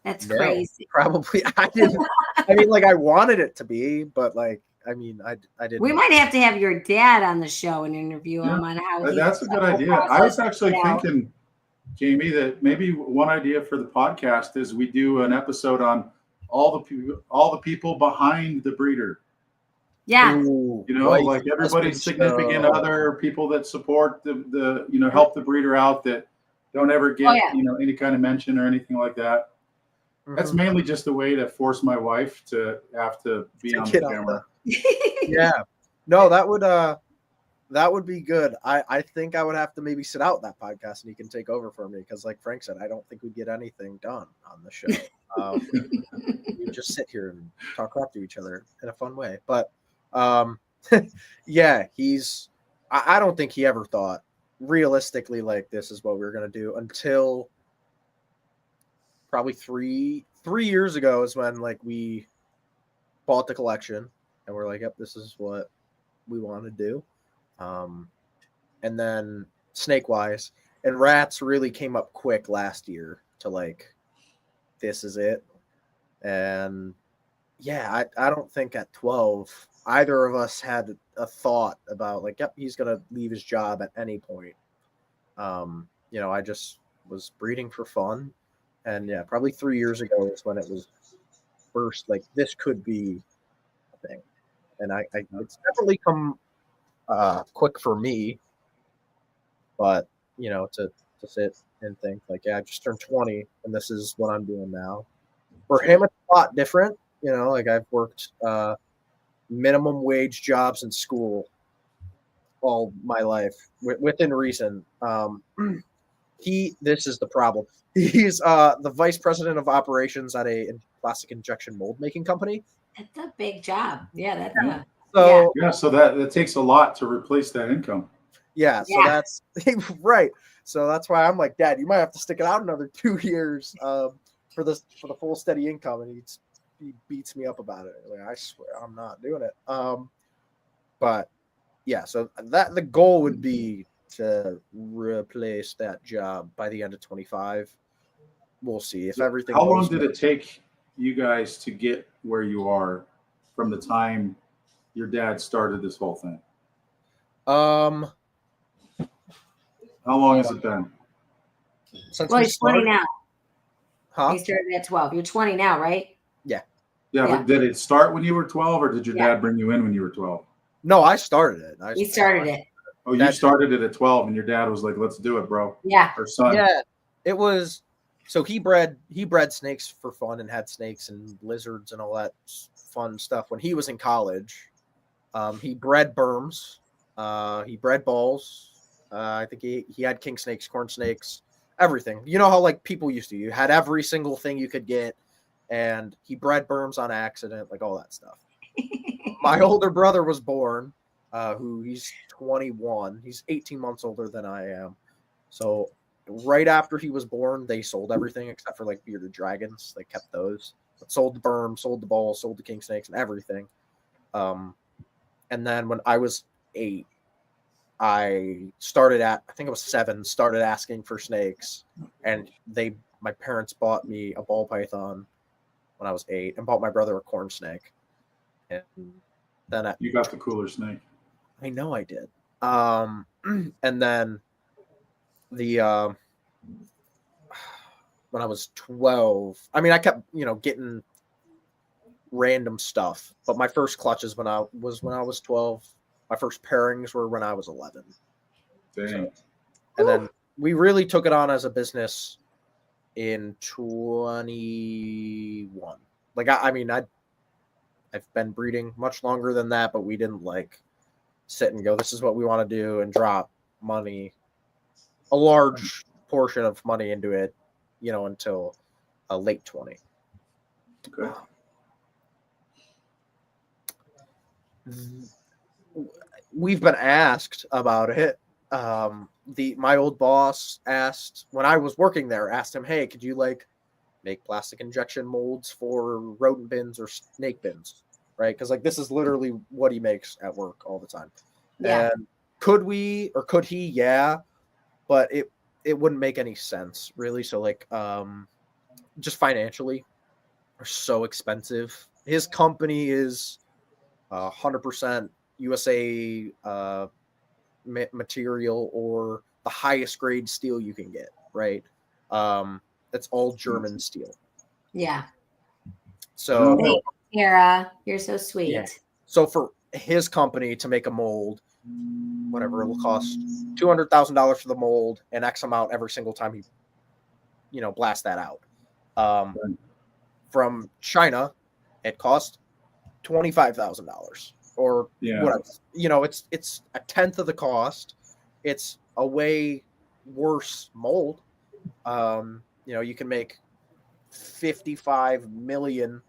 Speaker 2: That's
Speaker 5: No,
Speaker 2: crazy.
Speaker 5: probably I didn't. I mean, like I wanted it to be, but like I mean, I didn't.
Speaker 2: We might have to have your dad on the show and interview him on how he
Speaker 4: That's a good idea. I was actually thinking, Jamie, that maybe one idea for the podcast is we do an episode on all the people behind the breeder.
Speaker 2: Yeah.
Speaker 5: Ooh,
Speaker 4: You know,
Speaker 5: wife,
Speaker 4: like everybody's
Speaker 5: husband
Speaker 4: significant
Speaker 5: show.
Speaker 4: other, people that support the help the breeder out that don't ever get any kind of mention or anything like that. That's
Speaker 5: Mhm.
Speaker 4: mainly just a way to force my wife to have to be on the camera.
Speaker 5: Yeah, no, that would be good. I think I would have to maybe sit out that podcast and he can take over for me because, like Frank said, I don't think we'd get anything done on the show. We just sit here and talk crap to each other in a fun way. But yeah, I don't think he ever thought realistically like this is what we were gonna do until probably three years ago is when like we bought the collection and we're like, yep, this is what we want to do. And then snake wise and rats really came up quick last year to like, this is it. And yeah, I don't think at 12 either of us had a thought about like, yep, he's gonna leave his job at any point. You know, I just was breeding for fun, and yeah, probably 3 years ago is when it was first like this could be a thing, and I it's definitely come quick for me, but you know, to sit and think like, yeah, I just turned 20, and this is what I'm doing now. For him, it's a lot different. You know, like I've worked minimum wage jobs in school all my life within reason. This is the problem. He's the vice president of operations at a plastic injection mold making company.
Speaker 2: That's a big job. Yeah, that's
Speaker 4: so that takes a lot to replace that income.
Speaker 5: Yeah, so that's right. So that's why I'm like, Dad, you might have to stick it out another 2 years for the full steady income, and he beats me up about it. Like, I swear I'm not doing it. But yeah, so that the goal would be to replace that job by the end of 25. We'll see if everything.
Speaker 4: How long did it take you guys to get where you are from the time your dad started this whole thing? How long has it been?
Speaker 2: Well, he's 20 now.
Speaker 5: Huh?
Speaker 2: He started at 12. You're 20 now, right?
Speaker 5: Yeah.
Speaker 4: But did it start when you were 12, or did your dad bring you in when you were 12?
Speaker 5: No, I started it.
Speaker 2: He started it.
Speaker 4: Oh, you started it at 12, and your dad was like, "Let's do it, bro."
Speaker 2: Yeah.
Speaker 4: Or son.
Speaker 5: Yeah, it was. So he bred snakes for fun and had snakes and lizards and all that fun stuff when he was in college. He bred berms. He bred balls. I think he had king snakes, corn snakes, everything. You know how like people used to, you had every single thing you could get, and he bred berms on accident, like all that stuff. My older brother was born, who he's 21. He's 18 months older than I am. So right after he was born, they sold everything except for like bearded dragons. They kept those, but sold the berm, sold the balls, sold the king snakes and everything. And then when I was 8, I started at, I think it was 7, started asking for snakes, and my parents bought me a ball python when I was 8 and bought my brother a corn snake. And then
Speaker 4: You got the cooler snake.
Speaker 5: I know I did. And then the when I was 12, I mean, I kept, getting random stuff, but my first clutches when I was 12. My first pairings were when I was 11.
Speaker 4: Dang.
Speaker 5: So, and then we really took it on as a business in 21. Like, I've been breeding much longer than that, but we didn't like sit and go, this is what we want to do, and drop money, a large portion of money into it, until late 20.
Speaker 4: Okay.
Speaker 5: We've been asked about it. My old boss asked, when I was working there, asked him, hey, could you like make plastic injection molds for rodent bins or snake bins, right? Because like this is literally what he makes at work all the time.
Speaker 2: Yeah.
Speaker 5: And could we, or could he? Yeah, but it wouldn't make any sense really. So like just financially, are so expensive. His company is 100% USA material, or the highest grade steel you can get, right? That's all German steel.
Speaker 2: Yeah.
Speaker 5: So
Speaker 2: Thanks, Kara, you're so sweet.
Speaker 5: Yeah. So for his company to make a mold, whatever it will cost, $200,000 for the mold and X amount every single time he, blast that out. From China, it cost $25,000 or whatever. It's a tenth of the cost. It's a way worse mold. You can make 55 million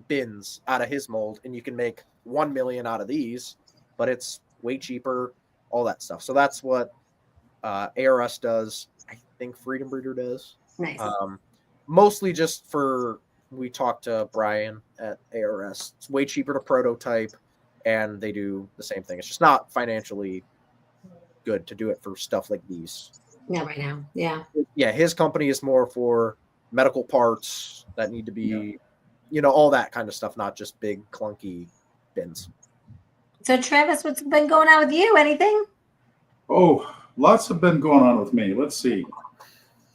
Speaker 5: bins out of his mold, and you can make 1 million out of these, but it's way cheaper, all that stuff. So that's what ARS does. I think Freedom Breeder does.
Speaker 2: Nice.
Speaker 5: Mostly just for, we talked to Brian at ARS. It's way cheaper to prototype, and they do the same thing. It's just not financially good to do it for stuff like these.
Speaker 2: Yeah, right now. Yeah.
Speaker 5: Yeah, his company is more for medical parts that need to be, all that kind of stuff, not just big clunky bins.
Speaker 2: So Travis, what's been going on with you? Anything?
Speaker 4: Oh, lots have been going on with me. Let's see.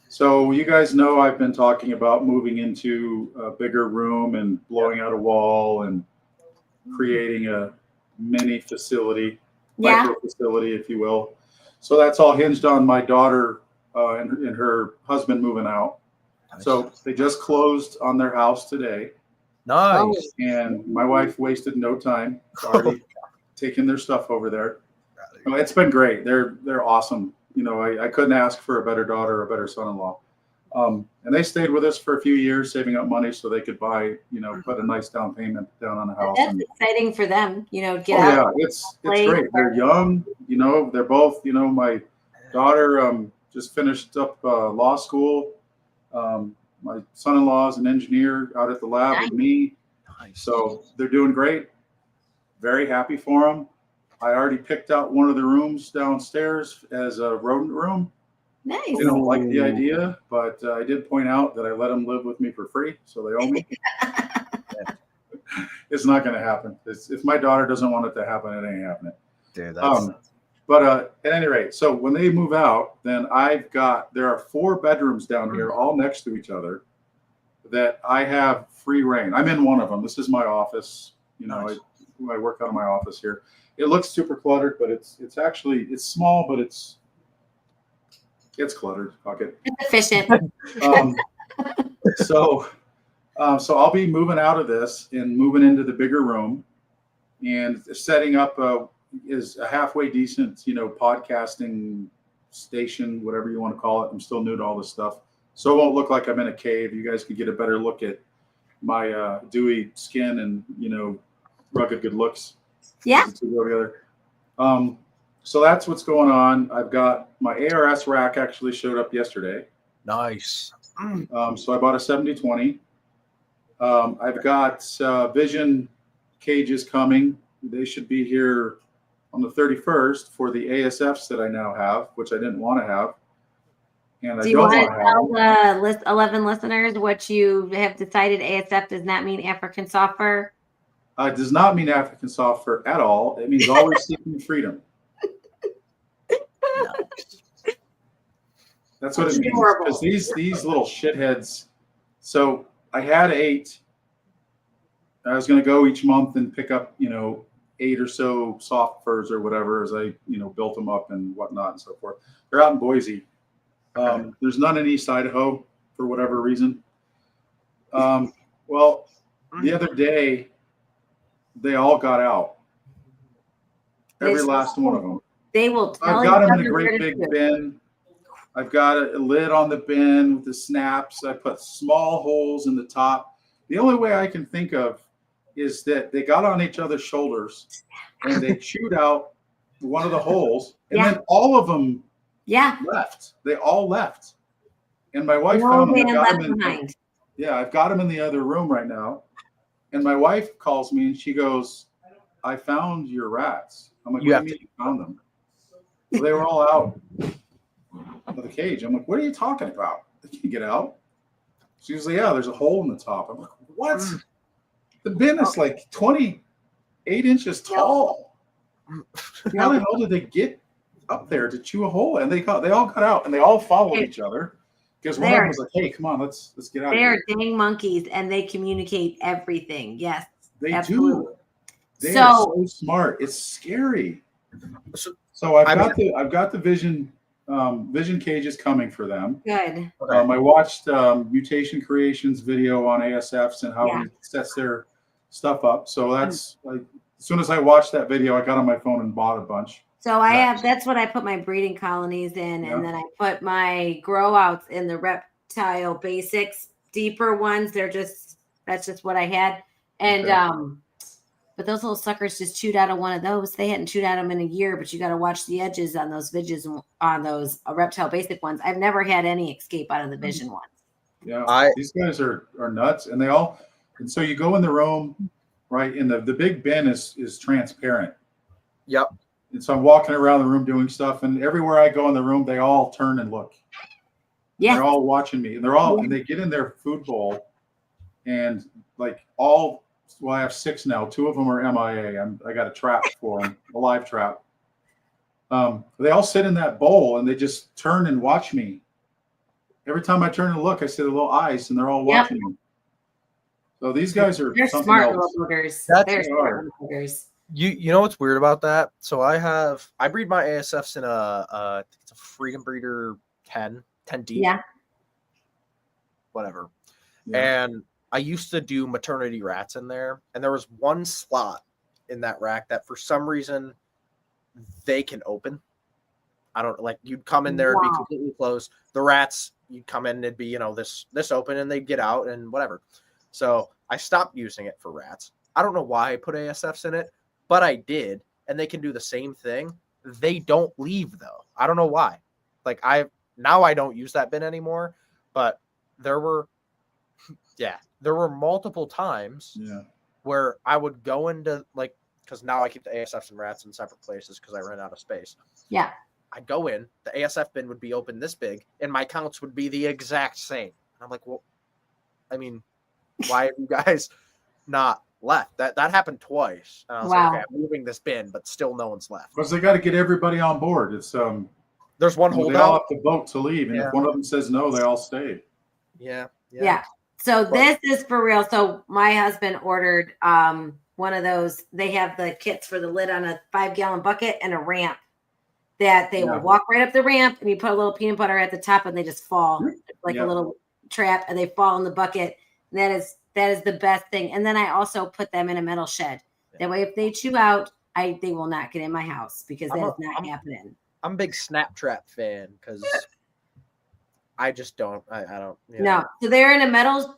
Speaker 4: So you guys know I've been talking about moving into a bigger room and blowing out a wall and creating a mini facility, micro facility, if you will. So that's all hinged on my daughter and her husband moving out. Nice. So they just closed on their house today.
Speaker 5: Nice.
Speaker 4: And my wife wasted no time. Already taking their stuff over there. It's been great. They're awesome. I couldn't ask for a better daughter or a better son-in-law. And they stayed with us for a few years, saving up money so they could buy, put a nice down payment down on the house.
Speaker 2: That's exciting for them, get out.
Speaker 4: Yeah, it's great. They're young, they're both, my daughter just finished up law school. My son-in-law is an engineer out at the lab with me. Nice. So they're doing great. Very happy for them. I already picked out one of the rooms downstairs as a rodent room.
Speaker 2: Nice.
Speaker 4: They don't like the idea, but I did point out that I let them live with me for free, so they owe me. It's not going to happen. If my daughter doesn't want it to happen, it ain't happening.
Speaker 5: Dude, that's...
Speaker 4: But at any rate, so when they move out, then there are 4 bedrooms down here, all next to each other, that I have free reign. I'm in one of them. This is my office. Nice. I work out of my office here. It looks super cluttered, but it's small, but it's cluttered. Fuck it.
Speaker 2: It's efficient.
Speaker 4: So I'll be moving out of this and moving into the bigger room, and setting up is a halfway decent, podcasting station, whatever you want to call it. I'm still new to all this stuff. So it won't look like I'm in a cave. You guys could get a better look at my dewy skin and, rugged good looks.
Speaker 2: Yeah.
Speaker 4: The two go together. So that's what's going on. I've got my ARS rack actually showed up yesterday.
Speaker 5: Nice.
Speaker 4: So I bought a 70-20. I've got Vision cages coming. They should be here on the 31st for the ASFs that I now have, which I didn't want to have. And
Speaker 2: Do
Speaker 4: I
Speaker 2: you
Speaker 4: don't
Speaker 2: want
Speaker 4: want
Speaker 2: to tell the 11 listeners what you have decided ASF does not mean African soft fur?
Speaker 4: It does not mean African soft fur at all. It means always seeking freedom. That's what it means. Because these little shitheads. So I had 8. I was going to go each month and pick up, 8 or so soft furs or whatever as I, built them up and whatnot and so forth. They're out in Boise. There's none in East Idaho for whatever reason. Well, the other day, they all got out. Every last one of them.
Speaker 2: They will tell
Speaker 4: I've got them in a
Speaker 2: each other
Speaker 4: great
Speaker 2: where to
Speaker 4: big
Speaker 2: shoot.
Speaker 4: bin. I've got a lid on the bin with the snaps. I put small holes in the top. The only way I can think of is that they got on each other's shoulders and they chewed out one of the holes, and then all of them left. They all left. And my wife found them. I've got them in the other room right now. And my wife calls me and she goes, I found your rats. I'm like, what do you mean you found them? Well, they were all out of the cage. I'm like, what are you talking about? They can't get out. She was like, yeah, there's a hole in the top. I'm like, what? The bin is like 28 inches tall. How the hell did they get up there to chew a hole? And they all got out and they all followed each other. Because one of them was like, hey, come on, let's get out of here.
Speaker 2: They're dang monkeys and they communicate everything. Yes.
Speaker 4: They
Speaker 2: absolutely.
Speaker 4: do. They are so smart. It's scary. So I've got the vision cages coming for them.
Speaker 2: Good.
Speaker 4: I watched Mutation Creations video on ASFs and how he sets their stuff up. So that's like as soon as I watched that video, I got on my phone and bought a bunch.
Speaker 2: So that's what I put my breeding colonies in, and then I put my grow outs in the Reptile Basics deeper ones. That's just what I had. And but those little suckers just chewed out of one of those. They hadn't chewed out them in a year, but you got to watch the edges on those on those Reptile Basic ones. I've never had any escape out of the Vision ones.
Speaker 4: Yeah, these guys are nuts, and and so you go in the room, right? And the big bin is transparent.
Speaker 5: Yep.
Speaker 4: And so I'm walking around the room doing stuff, and everywhere I go in the room, they all turn and look. Yeah. They're all watching me, and and they get in their food bowl, and I have 6 now. 2 of them are MIA. I got a trap for them, a live trap. They all sit in that bowl, and they just turn and watch me. Every time I turn and look, I see the little eyes, and they're all watching me. So these guys
Speaker 2: they're smart little boogers. They're smart little boogers.
Speaker 5: You know what's weird about that? So I breed my ASFs in it's a Freedom Breeder 10 deep.
Speaker 2: Yeah.
Speaker 5: Whatever. Yeah. And I used to do maternity rats in there, and there was one slot in that rack that for some reason they can open. I don't you'd come in there and be completely closed. The rats, you'd come in and it'd be, this open and they'd get out and whatever. So I stopped using it for rats. I don't know why I put ASFs in it, but I did, and they can do the same thing. They don't leave though. I don't know why. I don't use that bin anymore, but there were multiple times where I would go into because now I keep the ASFs and rats in separate places because I ran out of space.
Speaker 2: Yeah.
Speaker 5: I'd go in, the ASF bin would be open this big, and my counts would be the exact same. And I'm like, well, I mean, why have you guys not left? That happened twice. And I was like, okay, I'm moving this bin, but still no one's left.
Speaker 4: Because they got to get everybody on board. It's
Speaker 5: there's one holdout.
Speaker 4: They all have to vote to leave, and if one of them says no, they all stay.
Speaker 2: Yeah. So this is for real. So my husband ordered one of those. They have the kits for the lid on a 5-gallon bucket and a ramp that they will walk right up the ramp, and you put a little peanut butter at the top, and they just fall a little trap, and they fall in the bucket. And that is the best thing. And then I also put them in a metal shed. That way, if they chew out, they will not get in my house because that is not happening.
Speaker 5: I'm a big snap trap fan because I just don't. I don't.
Speaker 2: No. So they're in a metal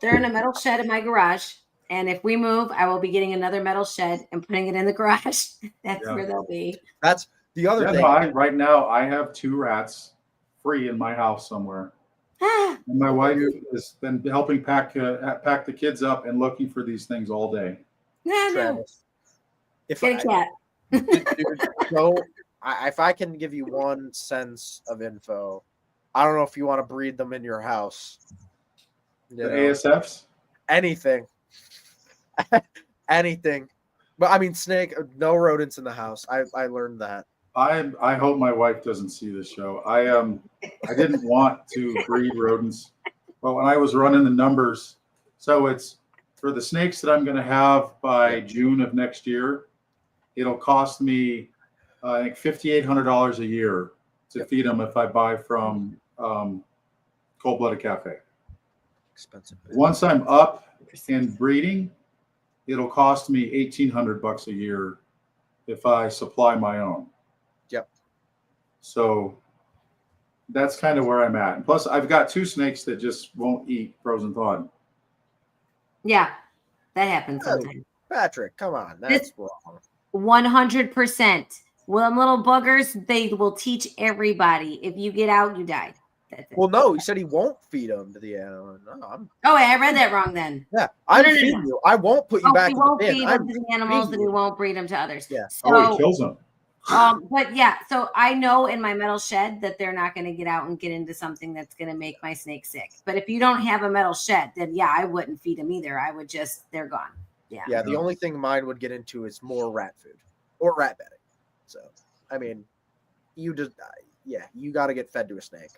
Speaker 2: shed in my garage. And if we move, I will be getting another metal shed and putting it in the garage. That's where they'll be.
Speaker 5: That's the other thing.
Speaker 4: No, right now I have 2 rats free in my house somewhere. And my wife has been helping pack the kids up and looking for these things all day.
Speaker 2: No.
Speaker 5: If
Speaker 2: Get a cat.
Speaker 5: If I can give you one sense of info, I don't know if you want to breed them in your house.
Speaker 4: The ASFs?
Speaker 5: Anything. Anything. But I mean, snake, no rodents in the house. I learned that.
Speaker 4: I hope my wife doesn't see this show. I didn't want to breed rodents, but when I was running the numbers, so it's for the snakes that I'm going to have by June of next year, it'll cost me I think $5,800 a year to feed them if I buy from Cold Blooded Cafe.
Speaker 5: Expensive.
Speaker 4: Once I'm up in breeding, it'll cost me $1,800 a year if I supply my own.
Speaker 5: Yep.
Speaker 4: So that's kind of where I'm at. And plus, I've got 2 snakes that just won't eat frozen thawed.
Speaker 2: Yeah, that happens sometimes.
Speaker 5: Patrick, come on. That's wrong.
Speaker 2: 100%. Well, them little buggers, they will teach everybody. If you get out, you die. That's it.
Speaker 5: Well, no, he said he won't feed them to the animal. No,
Speaker 2: I read that wrong then.
Speaker 5: Yeah, I'm
Speaker 2: No.
Speaker 5: feeding you. I won't put you back
Speaker 2: he
Speaker 5: in
Speaker 2: won't
Speaker 5: the bin.
Speaker 2: feed them to the animals and he won't breed them to others.
Speaker 5: Yeah.
Speaker 2: So,
Speaker 4: He kills them.
Speaker 2: but yeah, so I know in my metal shed that they're not going to get out and get into something that's going to make my snake sick. But if you don't have a metal shed, then yeah, I wouldn't feed them either. I would they're gone. Yeah.
Speaker 5: Yeah, the only thing mine would get into is more rat food or rat bedding. So, I mean, you got to get fed to a snake.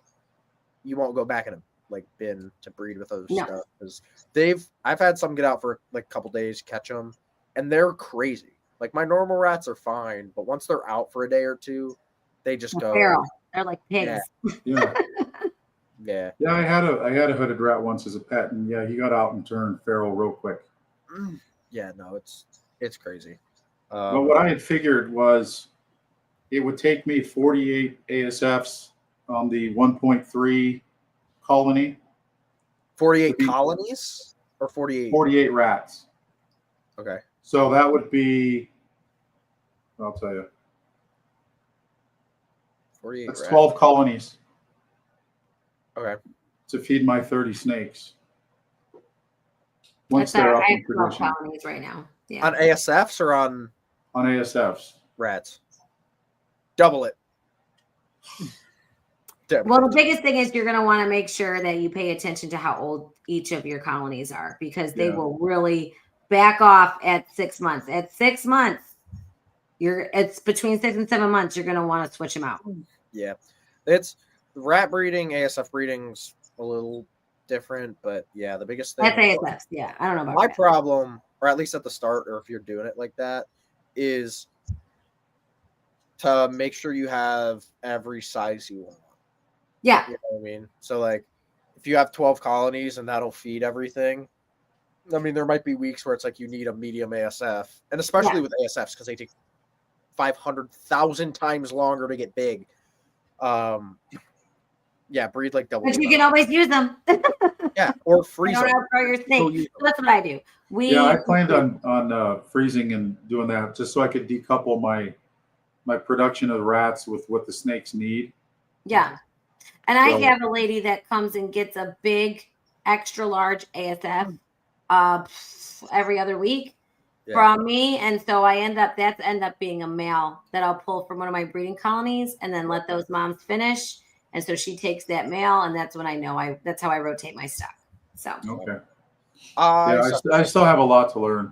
Speaker 5: You won't go back in a bin to breed with other stuff because I've had some get out for a couple days, catch them, and they're crazy. Like my normal rats are fine, but once they're out for a day or two, they just go
Speaker 2: feral. They're like pigs.
Speaker 4: Yeah.
Speaker 5: Yeah.
Speaker 4: Yeah, I had a hooded rat once as a pet, and yeah, he got out and turned feral real quick.
Speaker 5: Yeah, no, it's crazy.
Speaker 4: But what I had figured was it would take me 48 ASFs on the 1.3 colony.
Speaker 5: 48 colonies or 48?
Speaker 4: 48 rats.
Speaker 5: Okay.
Speaker 4: So that would be, I'll tell you.
Speaker 5: 48
Speaker 4: That's
Speaker 5: rats.
Speaker 4: 12 colonies.
Speaker 5: Okay.
Speaker 4: To feed my 30 snakes. Once
Speaker 2: I
Speaker 4: they're up
Speaker 2: have
Speaker 4: in
Speaker 2: 12
Speaker 4: production.
Speaker 2: colonies right now. Yeah.
Speaker 5: On ASFs or on
Speaker 4: ASFs.
Speaker 5: rats? Double it.
Speaker 2: Well, the biggest thing is you're going to want to make sure that you pay attention to how old each of your colonies are because they will really back off at 6 months. At 6 months, it's between 6 and 7 months. You're going to want to switch them out.
Speaker 5: Yeah, it's rat breeding, ASF breeding's a little different, but yeah, the biggest thing.
Speaker 2: That's ASF. Yeah, I don't know about
Speaker 5: my
Speaker 2: that.
Speaker 5: problem, or at least at the start, or if you're doing it like that, is to make sure you have every size you want.
Speaker 2: Yeah.
Speaker 5: You know what I mean? So if you have 12 colonies and that'll feed everything, I mean, there might be weeks where it's you need a medium ASF, and especially with ASFs because they take 500,000 times longer to get big. Breed double.
Speaker 2: But you can always use them.
Speaker 5: Yeah, or freeze
Speaker 2: You
Speaker 5: them.
Speaker 2: don't outgrow your snake. That's what I do.
Speaker 4: I planned on freezing and doing that just so I could decouple my production of rats with what the snakes need.
Speaker 2: Yeah. And I have a lady that comes and gets a big, extra large ASF every other week from me. And so that's end up being a male that I'll pull from one of my breeding colonies and then let those moms finish. And so she takes that male, and that's when I know that's how I rotate my stock. So
Speaker 4: okay. I still have a lot to learn.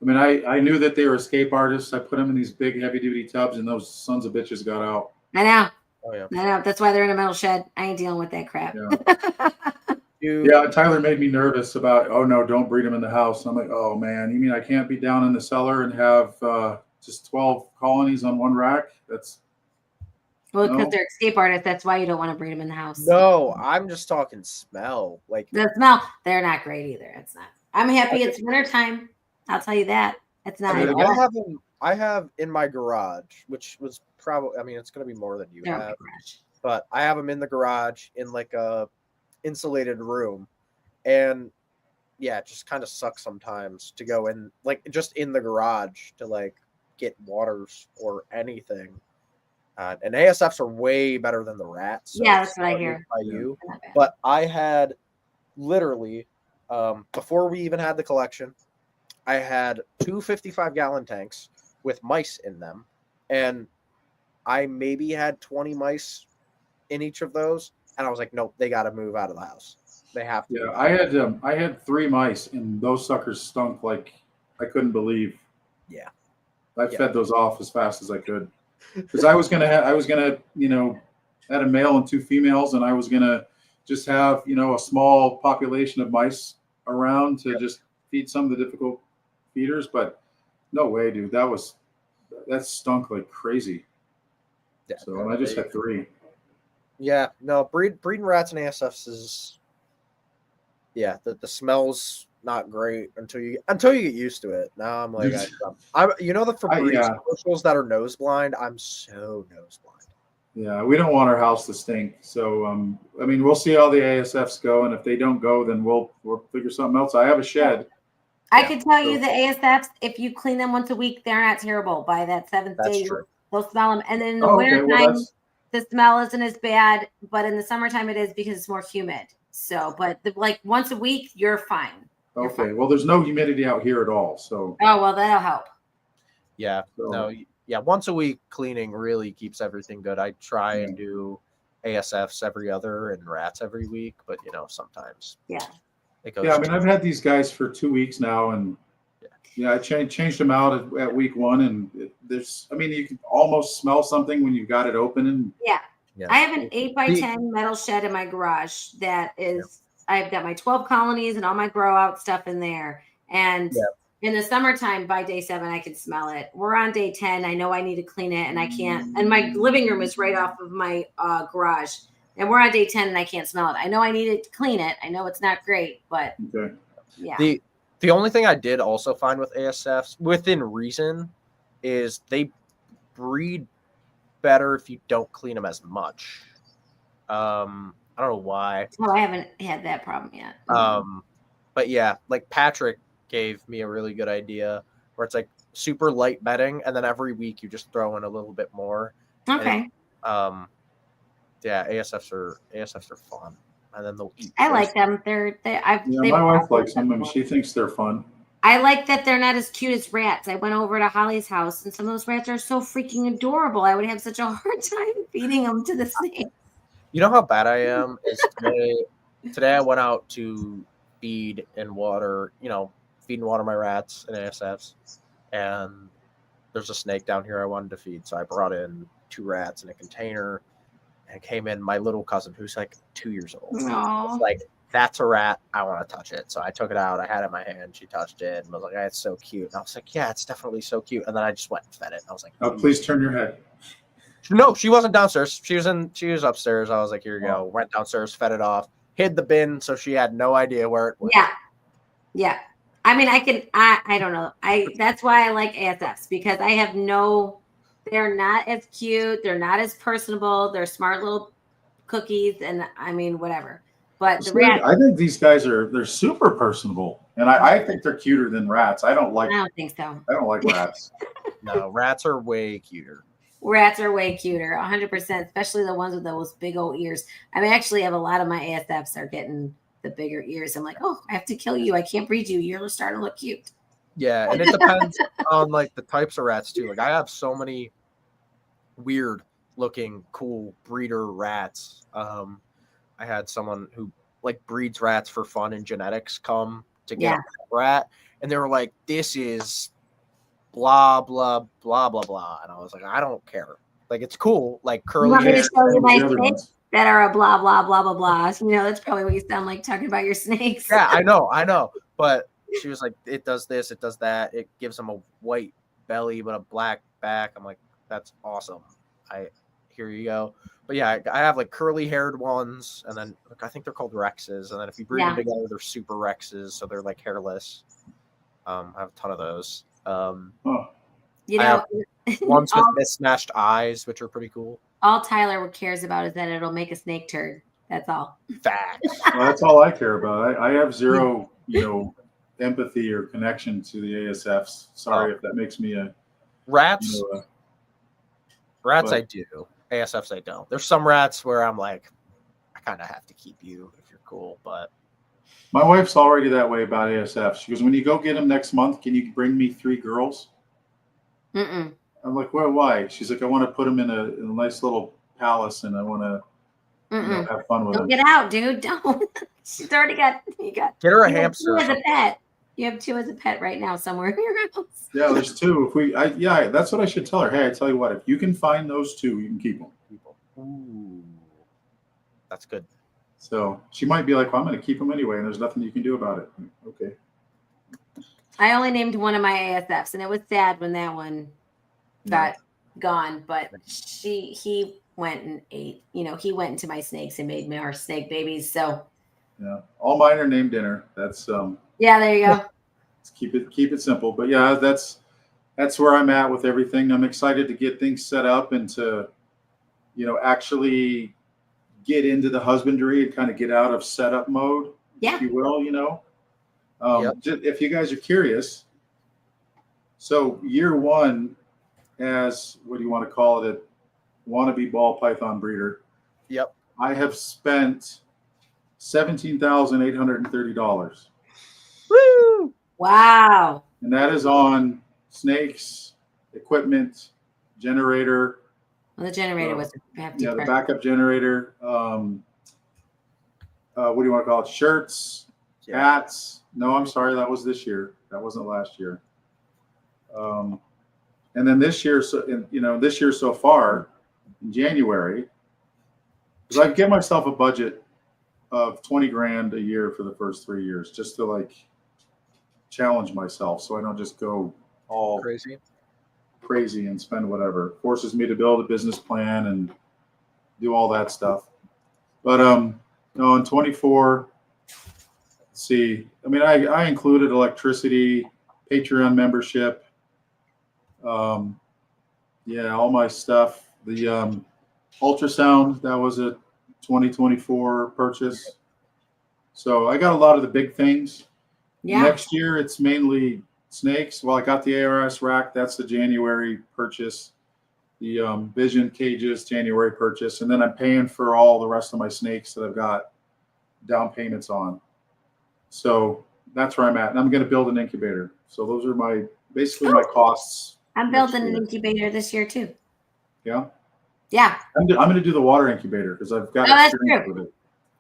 Speaker 4: I mean, I knew that they were escape artists. I put them in these big heavy duty tubs and those sons of bitches got out.
Speaker 2: I know.
Speaker 5: Oh, yeah.
Speaker 2: I know. That's why they're in a metal shed. I ain't dealing with that crap.
Speaker 4: Yeah. Tyler made me nervous about, oh no, don't breed them in the house. I'm like, oh man, you mean I can't be down in the cellar and have just 12 colonies on one rack? That's
Speaker 2: because they're escape artists. That's why you don't want to breed them in the house.
Speaker 5: No, I'm just talking smell.
Speaker 2: The smell, they're not great either. It's not. I'm happy it's wintertime. I'll tell you that. It's not.
Speaker 5: I have in my garage, which was probably, I mean, it's going to be more than you
Speaker 2: They're in my
Speaker 5: have,
Speaker 2: garage.
Speaker 5: but I have them in the garage in like a insulated room. And yeah, it just kind of sucks sometimes to go in, like just in the garage to like get waters or anything. And ASFs are way better than the rats. So
Speaker 2: Yeah, that's what I
Speaker 5: started
Speaker 2: hear.
Speaker 5: by you.
Speaker 2: They're not bad.
Speaker 5: But I had literally, before we even had the collection, I had two 55-gallon tanks with mice in them. And I maybe had 20 mice in each of those. And I was like, nope, they got to move out of the house. They have to.
Speaker 4: Yeah, I had 3 mice, and those suckers stunk like I couldn't believe.
Speaker 5: Yeah.
Speaker 4: I fed those off as fast as I could, because I was gonna add a male and 2 females, and I was gonna just have a small population of mice around to just feed some of the difficult feeders. But no way, dude, that stunk like crazy.
Speaker 5: Yeah,
Speaker 4: So and I just had 3.
Speaker 5: Yeah, no, breeding rats and ASFs is, yeah, the smell's not great until you get used to it. Now I'm like, I'm the Febreze commercials that are nose blind. I'm so nose blind.
Speaker 4: Yeah, we don't want our house to stink. So I mean, we'll see how the ASFs go, and if they don't go, then we'll figure something else. I have a shed.
Speaker 2: I can tell you the ASFs, if you clean them once a week, they're not terrible. By that 7th day, they'll smell them. And then in the wintertime, the smell isn't as bad, but in the summertime it is because it's more humid. So, but like once a week, you're fine.
Speaker 4: Okay. Well, there's no humidity out here at all. So.
Speaker 2: Oh, well, that'll help.
Speaker 5: Yeah. So. No. Yeah. Once a week cleaning really keeps everything good. I try and do ASFs every other and rats every week, but sometimes.
Speaker 2: Yeah.
Speaker 5: It goes.
Speaker 4: Yeah. I mean, I've had these guys for 2 weeks now, and I changed them out at week 1, and you can almost smell something when you've got it open. And
Speaker 2: yeah. I have an 8x10 metal shed in my garage that is, I've got my 12 colonies and all my grow out stuff in there. And in the summertime, by day 7, I can smell it. We're on day 10. I know I need to clean it, and I can't. And my living room is right off of my garage. And we're on day 10, and I can't smell it. I know I need to clean it. I know it's not great, but yeah.
Speaker 5: The only thing I did also find with ASFs, within reason, is they breed better if you don't clean them as much. I don't know why.
Speaker 2: Oh, I haven't had that problem yet.
Speaker 5: But yeah, like Patrick gave me a really good idea where it's like super light bedding, and then every week you just throw in a little bit more.
Speaker 2: Okay.
Speaker 5: Yeah, ASFs are fun, and then they'll eat.
Speaker 2: I like them.
Speaker 4: My wife likes them. I mean, she thinks they're fun.
Speaker 2: I like that they're not as cute as rats. I went over to Holly's house, and some of those rats are so freaking adorable. I would have such a hard time feeding them to the snake.
Speaker 5: You know how bad I am? Is today I went out to feed and water, my rats and ASFs, and there's a snake down here I wanted to feed. So I brought in 2 rats in a container, and came in my little cousin who's like 2 years old.
Speaker 2: Aww.
Speaker 5: It's like, that's a rat. I want to touch it. So I took it out. I had it in my hand. She touched it and was like, it's so cute. And I was like, yeah, it's definitely so cute. And then I just went and fed it. And I was like,
Speaker 4: oh, please turn your head.
Speaker 5: No, she wasn't downstairs. She was upstairs. I was like, here you go. Went downstairs, fed it off, hid the bin. So she had no idea where it went.
Speaker 2: Yeah. Yeah. I mean, I don't know. That's why I like ASFs, because they're not as cute. They're not as personable. They're smart little cookies. And I mean, whatever. But
Speaker 4: I think these guys they're super personable, and I think they're cuter than rats. I don't
Speaker 2: think so.
Speaker 4: I don't like rats.
Speaker 5: No, rats are way cuter.
Speaker 2: Rats are way cuter, 100%, especially the ones with those big old ears. I mean, I actually have a lot of my ASFs are getting the bigger ears. I'm like, oh, I have to kill you. I can't breed you. You're starting to look cute.
Speaker 5: Yeah, and it depends on like the types of rats too. Like I have so many weird looking, cool breeder rats. I had someone who like breeds rats for fun and genetics come to get a rat, and they were like, "This is blah blah blah blah blah," and I was like, "I don't care. Like it's cool. Like curly hair."
Speaker 2: You want me to show you my snakes that are a blah blah blah blah blah? That's probably what you sound like talking about your snakes.
Speaker 5: Yeah, I know. But she was like, "It does this, it does that. It gives them a white belly but a black back." I'm like, "That's awesome. Here you go." But yeah, I have like curly haired ones, and then I think they're called Rexes. And then if you breed them together, they're super Rexes, so they're like hairless. I have a ton of those. Ones with
Speaker 2: all,
Speaker 5: mismatched eyes, which are pretty cool.
Speaker 2: all Tyler cares about is that it'll make a snake turd. That's all.
Speaker 5: Facts.
Speaker 4: Well, that's all I care about. I have zero, empathy or connection to the ASFs. Sorry if that makes me a
Speaker 5: Rats. Rats,
Speaker 4: but-
Speaker 5: I do. ASFs, I don't. There's some rats where I'm like, I kind of have to keep you if you're cool, but
Speaker 4: My wife's already that way about ASFs. She goes, when you go get them next month, can you bring me 3 girls?
Speaker 2: Mm-mm.
Speaker 4: I'm like, well, why? She's like, I want to put them in a nice little palace, and I want to
Speaker 2: Mm-mm.
Speaker 4: have fun with
Speaker 2: Don't
Speaker 4: them.
Speaker 2: get out, dude. Don't. She's already got. You got.
Speaker 5: get her a
Speaker 2: you have
Speaker 5: hamster.
Speaker 2: 2
Speaker 5: or
Speaker 2: as a
Speaker 5: something.
Speaker 2: pet. You have 2 as a pet right now somewhere in your house.
Speaker 4: Yeah, there's 2. That's what I should tell her. Hey, I tell you what, if you can find those 2, you can keep them.
Speaker 5: Ooh, that's good.
Speaker 4: So she might be like, well, I'm going to keep them anyway, and there's nothing you can do about it. Okay.
Speaker 2: I only named one of my ASFs, and it was sad when that one got gone. But he went and ate. He went into my snakes and made more snake babies. So
Speaker 4: Yeah, all mine are named dinner. That's
Speaker 2: yeah, there you go.
Speaker 4: let's keep it simple. But yeah, that's where I'm at with everything. I'm excited to get things set up and to actually get into the husbandry and kind of get out of setup mode,
Speaker 2: Yeah.
Speaker 4: if you will.
Speaker 5: Yep.
Speaker 4: If you guys are curious, so year 1 as what do you want to call it, a wannabe ball python breeder,
Speaker 5: Yep.
Speaker 4: I have spent $17,830.
Speaker 5: Woo!
Speaker 2: Wow.
Speaker 4: And that is on snakes, equipment, generator,
Speaker 2: Well, the generator was a hefty
Speaker 4: the
Speaker 2: price.
Speaker 4: backup generator. What do you want to call it? Shirts, hats. No, I'm sorry, that was this year. That wasn't last year. And then this year, this year so far, in January, because I give myself a budget of 20 grand a year for the first 3 years, just to challenge myself, so I don't just go all crazy and spend whatever. Forces me to build a business plan and do all that stuff. But in 24, let's see. I mean, I included electricity, Patreon membership, all my stuff. The ultrasound, that was a 2024 purchase. So I got a lot of the big things.
Speaker 2: Yeah.
Speaker 4: Next year, it's mainly snakes. Well, I got the ARS rack. That's the January purchase. The Vision cages, January purchase. And then I'm paying for all the rest of my snakes that I've got down payments on. So that's where I'm at. And I'm going to build an incubator. So those are my costs.
Speaker 2: I'm building an incubator this year too.
Speaker 4: Yeah.
Speaker 2: Yeah.
Speaker 4: I'm going to do the water incubator because I've got experience with it.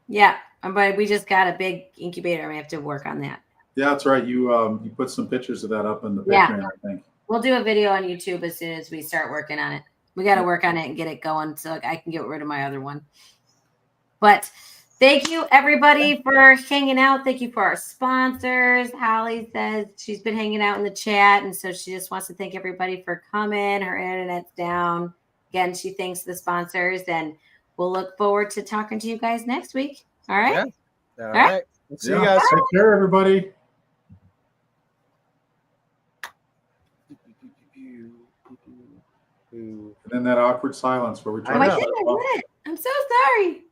Speaker 2: Yeah. But we just got a big incubator. We have to work on that.
Speaker 4: Yeah, that's right. You put some pictures of that up in the
Speaker 2: Yeah.
Speaker 4: Patreon, I think.
Speaker 2: We'll do a video on YouTube as soon as we start working on it. We got to work on it and get it going so I can get rid of my other one. But thank you, everybody, for hanging out. Thank you for our sponsors. Holly says she's been hanging out in the chat, and so she just wants to thank everybody for coming. Her internet's down. Again, she thanks the sponsors, and we'll look forward to talking to you guys next week. All right?
Speaker 5: Yeah. All right. See you
Speaker 4: Yeah.
Speaker 5: guys.
Speaker 4: Take care, everybody. And then that awkward silence where we try
Speaker 2: Oh my
Speaker 4: to
Speaker 2: goodness, I did it. I'm so sorry.